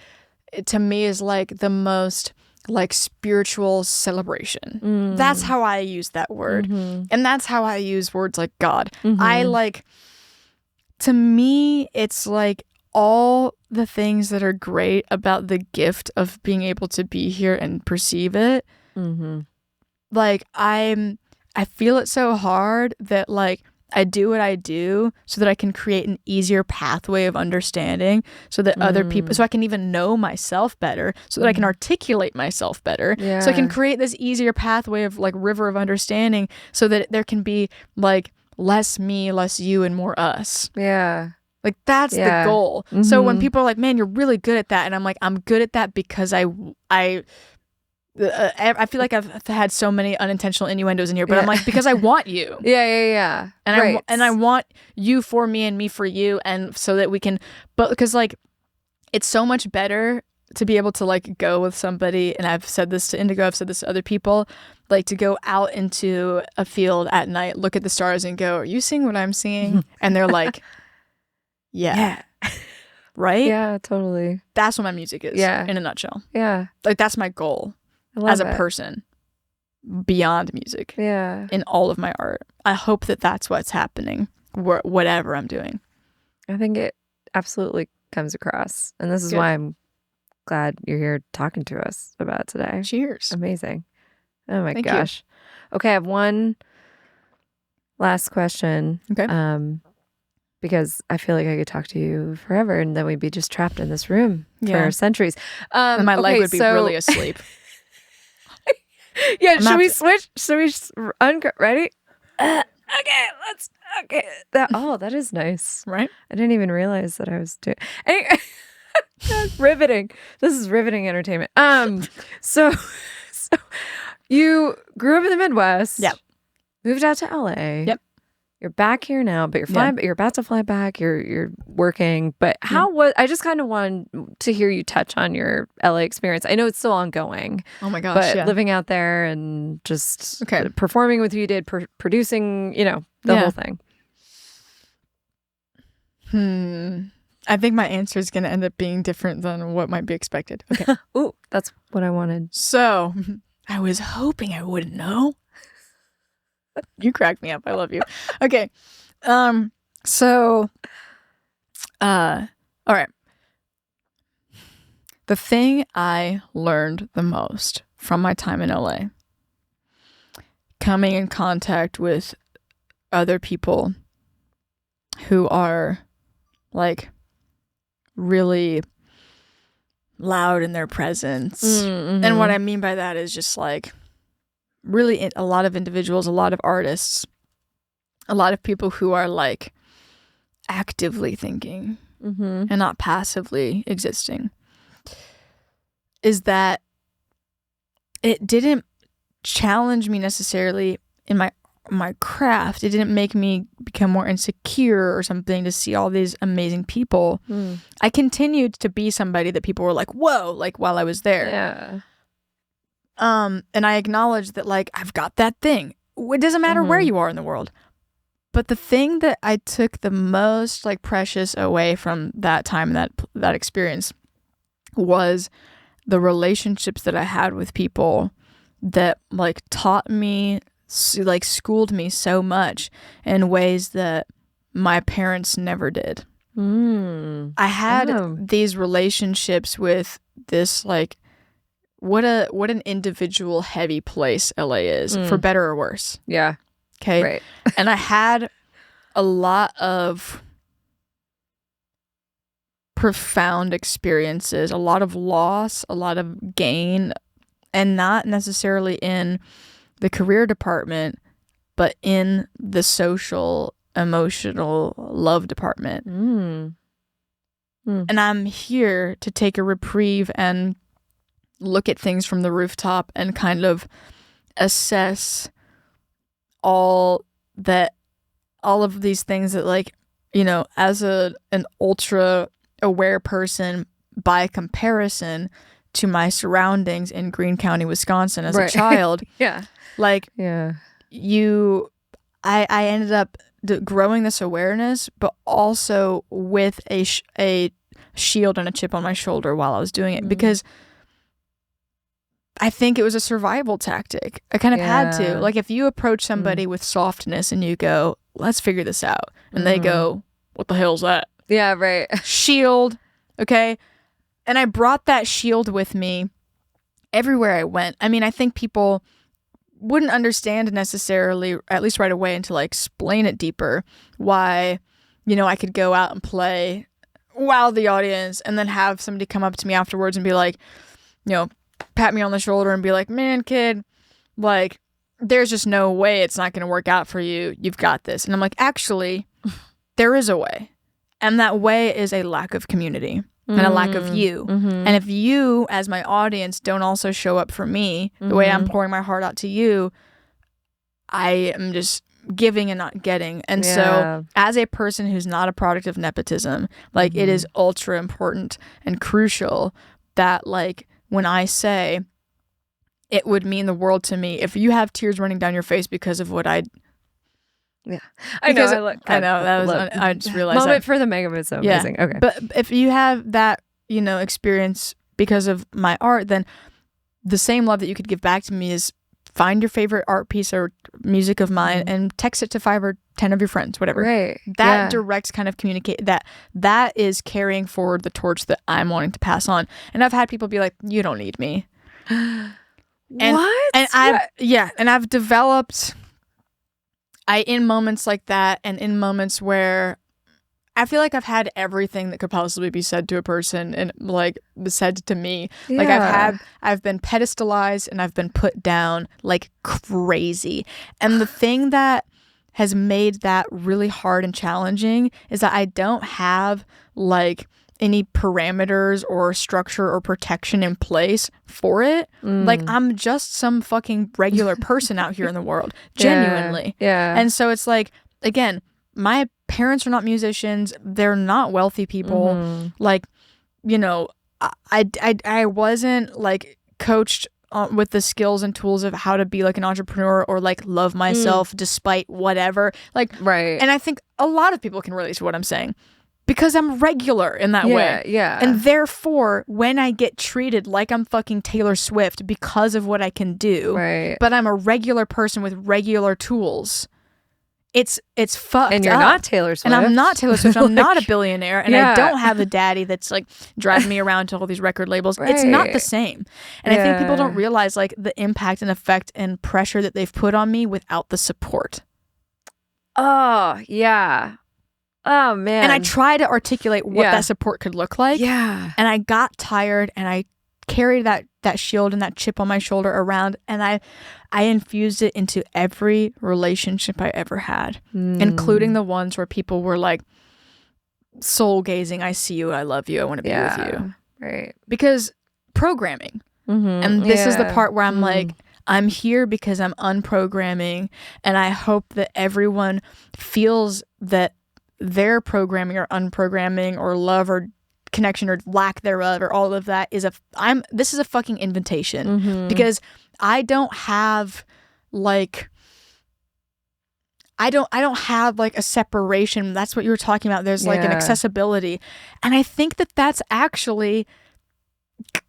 the most like spiritual celebration. That's how I use that word. And that's how I use words like God. I like, to me, it's like all the things that are great about the gift of being able to be here and perceive it. Like I feel it so hard that like I do what I do so that I can create an easier pathway of understanding, so that other people, so I can even know myself better, so that I can articulate myself better, so I can create this easier pathway of like river of understanding, so that there can be like less me, less you, and more us. Yeah. Like that's the goal. So when people are like, man, you're really good at that, and I'm like, I'm good at that because I feel like I've had so many unintentional innuendos in here, but I'm like, because I want you. Yeah. And I want you for me and me for you, and so that we can, but because like it's so much better to be able to like go with somebody, and I've said this to Indigo, I've said this to other people, like to go out into a field at night, look at the stars and go, are you seeing what I'm seeing? And they're like, yeah. Right? Yeah, totally. That's what my music is in a nutshell. Yeah. Like that's my goal as a person beyond music. Yeah. In all of my art. I hope that that's what's happening, whatever I'm doing. I think it absolutely comes across. And this is why I'm glad you're here talking to us about it today. Cheers. Amazing. Oh my Thank gosh. You. Okay, I have one last question. Okay. Because I feel like I could talk to you forever, and then we'd be just trapped in this room for centuries. And my leg would be really asleep. Yeah, should we switch? Should we ready? Okay. That is nice. Right? I didn't even realize that I was doing. Anyway, riveting. This is riveting entertainment. So you grew up in the Midwest. Yep. Moved out to LA. Yep. You're back here now, but you're flying. You're about to fly back. You're working. But how was? I just kind of wanted to hear you touch on your LA experience. I know it's still ongoing. Oh my gosh! But living out there and just performing with you did, producing, the whole thing. I think my answer is going to end up being different than what might be expected. Okay. Ooh, that's what I wanted. So I was hoping I wouldn't know. You cracked me up. I love you. Okay. So, all right. The thing I learned the most from my time in LA, coming in contact with other people who are like really loud in their presence. And what I mean by that is just like really a lot of individuals, a lot of artists, a lot of people who are like actively thinking and not passively existing, is that it didn't challenge me necessarily in my craft. It didn't make me become more insecure or something to see all these amazing people. I continued to be somebody that people were like, whoa, like while I was there. Yeah. And I acknowledge that like I've got that thing. It doesn't matter where you are in the world. But the thing that I took the most like precious away from that time, that experience, was the relationships that I had with people that like taught me, like schooled me so much in ways that my parents never did. I had these relationships with this like what an individual heavy place LA is, for better or worse. Yeah. Okay. Right. And I had a lot of profound experiences, a lot of loss, a lot of gain, and not necessarily in the career department, but in the social, emotional, love department. And I'm here to take a reprieve and look at things from the rooftop and kind of assess all of these things that, like, you know, as an ultra aware person by comparison to my surroundings in Greene County, Wisconsin as a child. Yeah. Like, I ended up growing this awareness, but also with a shield and a chip on my shoulder while I was doing it, because I think it was a survival tactic. I kind of had to. Like, if you approach somebody with softness and you go, let's figure this out, and they go, what the hell's that? Yeah, right. Shield. Okay. And I brought that shield with me everywhere I went. I mean, I think people wouldn't understand necessarily, at least right away, until I explain it deeper, why, you know, I could go out and play, wow the audience, and then have somebody come up to me afterwards and be like, you know, pat me on the shoulder and be like, man, kid, like, there's just no way it's not going to work out for you. You've got this. And I'm like, actually, there is a way. And that way is a lack of community and a lack of you. And if you, as my audience, don't also show up for me the way I'm pouring my heart out to you, I am just giving and not getting. And so as a person who's not a product of nepotism, like, it is ultra important and crucial that, like, when I say, it would mean the world to me if you have tears running down your face because of what I... Yeah, I know. I just realized moment for the mega is so amazing. Okay, but if you have that, you know, experience because of my art, then the same love that you could give back to me is find your favorite art piece or music of mine and text it to 5 or 10 of your friends, whatever. Right. That direct kind of communicate that is carrying forward the torch that I'm wanting to pass on. And I've had people be like, "You don't need me." What? And I've developed. In moments like that, and in moments where I feel like I've had everything that could possibly be said to a person and, like, said to me. Like, I've been pedestalized and I've been put down like crazy. And the thing that has made that really hard and challenging is that I don't have, like, any parameters or structure or protection in place for it. Like, I'm just some fucking regular person out here in the world, genuinely. Yeah. And so it's like, again, my parents are not musicians. They're not wealthy people. Like, you know, I wasn't, like, coached with the skills and tools of how to be, like, an entrepreneur or, like, love myself despite whatever. Like, right. And I think a lot of people can relate to what I'm saying, because I'm regular in that way. Yeah. And therefore, when I get treated like I'm fucking Taylor Swift because of what I can do, but I'm a regular person with regular tools, it's fucked And you're up. not Taylor Swift. And I'm not Taylor Swift. I'm not a billionaire. And I don't have a daddy that's, like, driving me around to all these record labels. It's not the same. And I think people don't realize, like, the impact and effect and pressure that they've put on me without the support. Oh, yeah. Oh, man. And I try to articulate what that support could look like. Yeah. And I got tired, and I carried that shield and that chip on my shoulder around, and I infused it into every relationship I ever had, including the ones where people were like, soul gazing, I see you, I love you, I want to be with you. Right. Because programming. And this is the part where I'm like, I'm here because I'm unprogramming, and I hope that everyone feels that their programming or unprogramming or love or connection or lack thereof or all of that is this is a fucking invitation, because I don't have, like, I don't have like a separation. That's what you were talking about. There's like an accessibility. And I think that that's actually,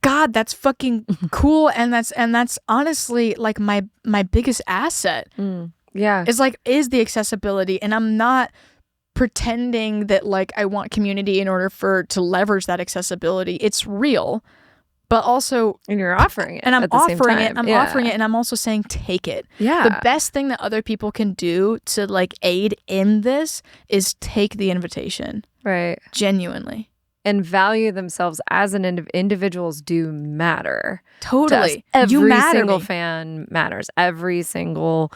God, that's fucking cool. And that's honestly like my biggest asset. Yeah. Is the accessibility. And I'm not pretending that like I want community in order to leverage that accessibility. It's real. But also, and you're offering it, and I'm at the same offering time. it. I'm offering it, and I'm also saying take it. Yeah. The best thing that other people can do to like aid in this is take the invitation. Right. Genuinely. And value themselves as an individuals do matter. Totally. Every single fan matters. Every single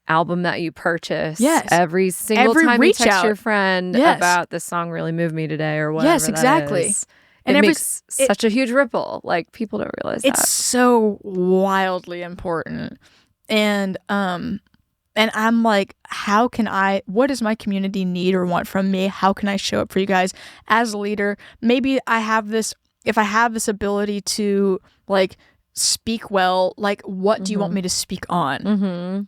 album that you purchase. Yes. Every single time you text your friend yes. about this song really moved me today or whatever. Yes, exactly. That is. And it makes such a huge ripple. Like, people don't realize that. It's so wildly important. And I'm like, what does my community need or want from me? How can I show up for you guys as a leader? Maybe if I have this ability to like speak well, like what do you want me to speak on? Mm-hmm.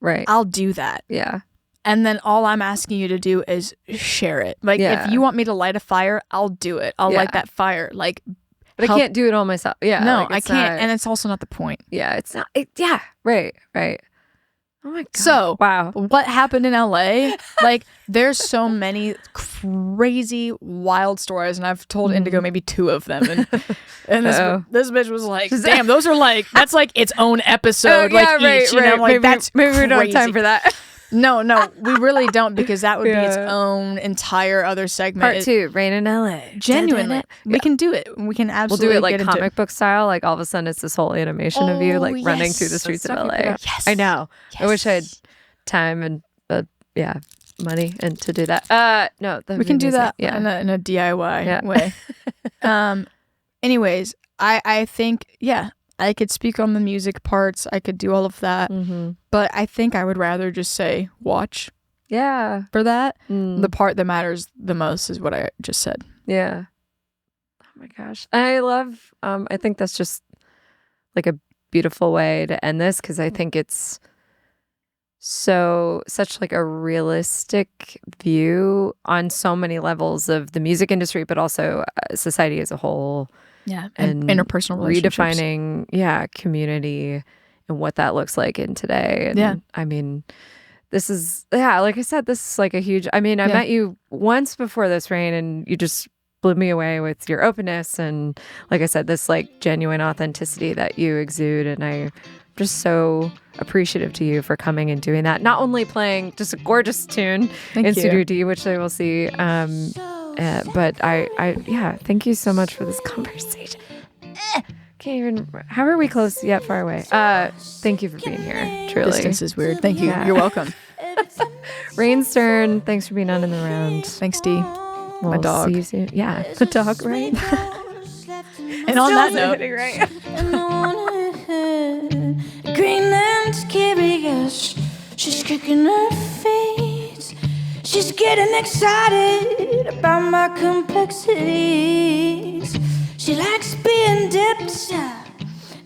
Right. I'll do that. Yeah. And then all I'm asking you to do is share it. Like, if you want me to light a fire, I'll do it. I'll light that fire. Like, but I can't do it all myself. Yeah. No, like I can't. And it's also not the point. Yeah. It's not. Yeah. Right. Right. Oh my God. So, wow. What happened in LA? Like, there's so many crazy, wild stories. And I've told Indigo maybe 2 of them. And this bitch was like, damn, those are like, that's like its own episode. Each. And I'm like, maybe we don't have time for that. No, we really don't, because that would be its own entire other segment. Part 2, Raine in LA. Genuinely. We can do it. We can absolutely We'll do it like comic book style. Like, all of a sudden it's this whole animation of you like running through the streets of LA. Yes. I know. Yes. I wish I had time and money and to do that. No, we can do that in a DIY way. Anyways, I think, I could speak on the music parts. I could do all of that. Mm-hmm. But I think I would rather just say watch. Yeah. For that. The part that matters the most is what I just said. Yeah. Oh my gosh. I love, I think that's just like a beautiful way to end this, because I think it's such like a realistic view on so many levels of the music industry, but also society as a whole. Yeah, and interpersonal relationships. Redefining, community and what that looks like in today. And I mean, this is, like I said, this is like a huge, I met you once before this, Raine, and you just blew me away with your openness. And like I said, this like genuine authenticity that you exude. And I'm just so appreciative to you for coming and doing that. Not only playing just a gorgeous tune in Studio D, which they will see, but I thank you so much for this conversation. Can't even. How are we close yet? Far away. Thank you for being here. Truly, distance is weird. Thank you. Yeah. You're welcome. Raine Stern, thanks for being on In the Round. Thanks, Dee. My dog. See you soon. Yeah, the dog, right? And on that note, Greenland's curious. She's kicking her feet. She's getting excited about my complexities. She likes being dipped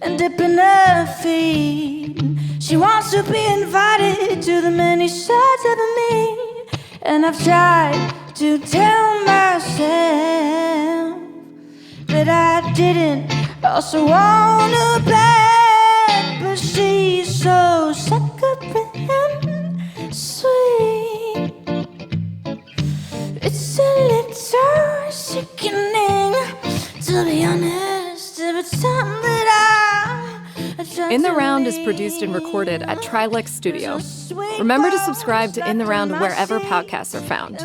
and dipping her feet. She wants to be invited to the many sides of me. And I've tried to tell myself that I didn't also want her back, but she's so saccharine sweet. It's a little sickening, to be honest. Every time that I In the Round is produced and recorded at Trilix Studio. Remember to subscribe to In the Round wherever podcasts are found.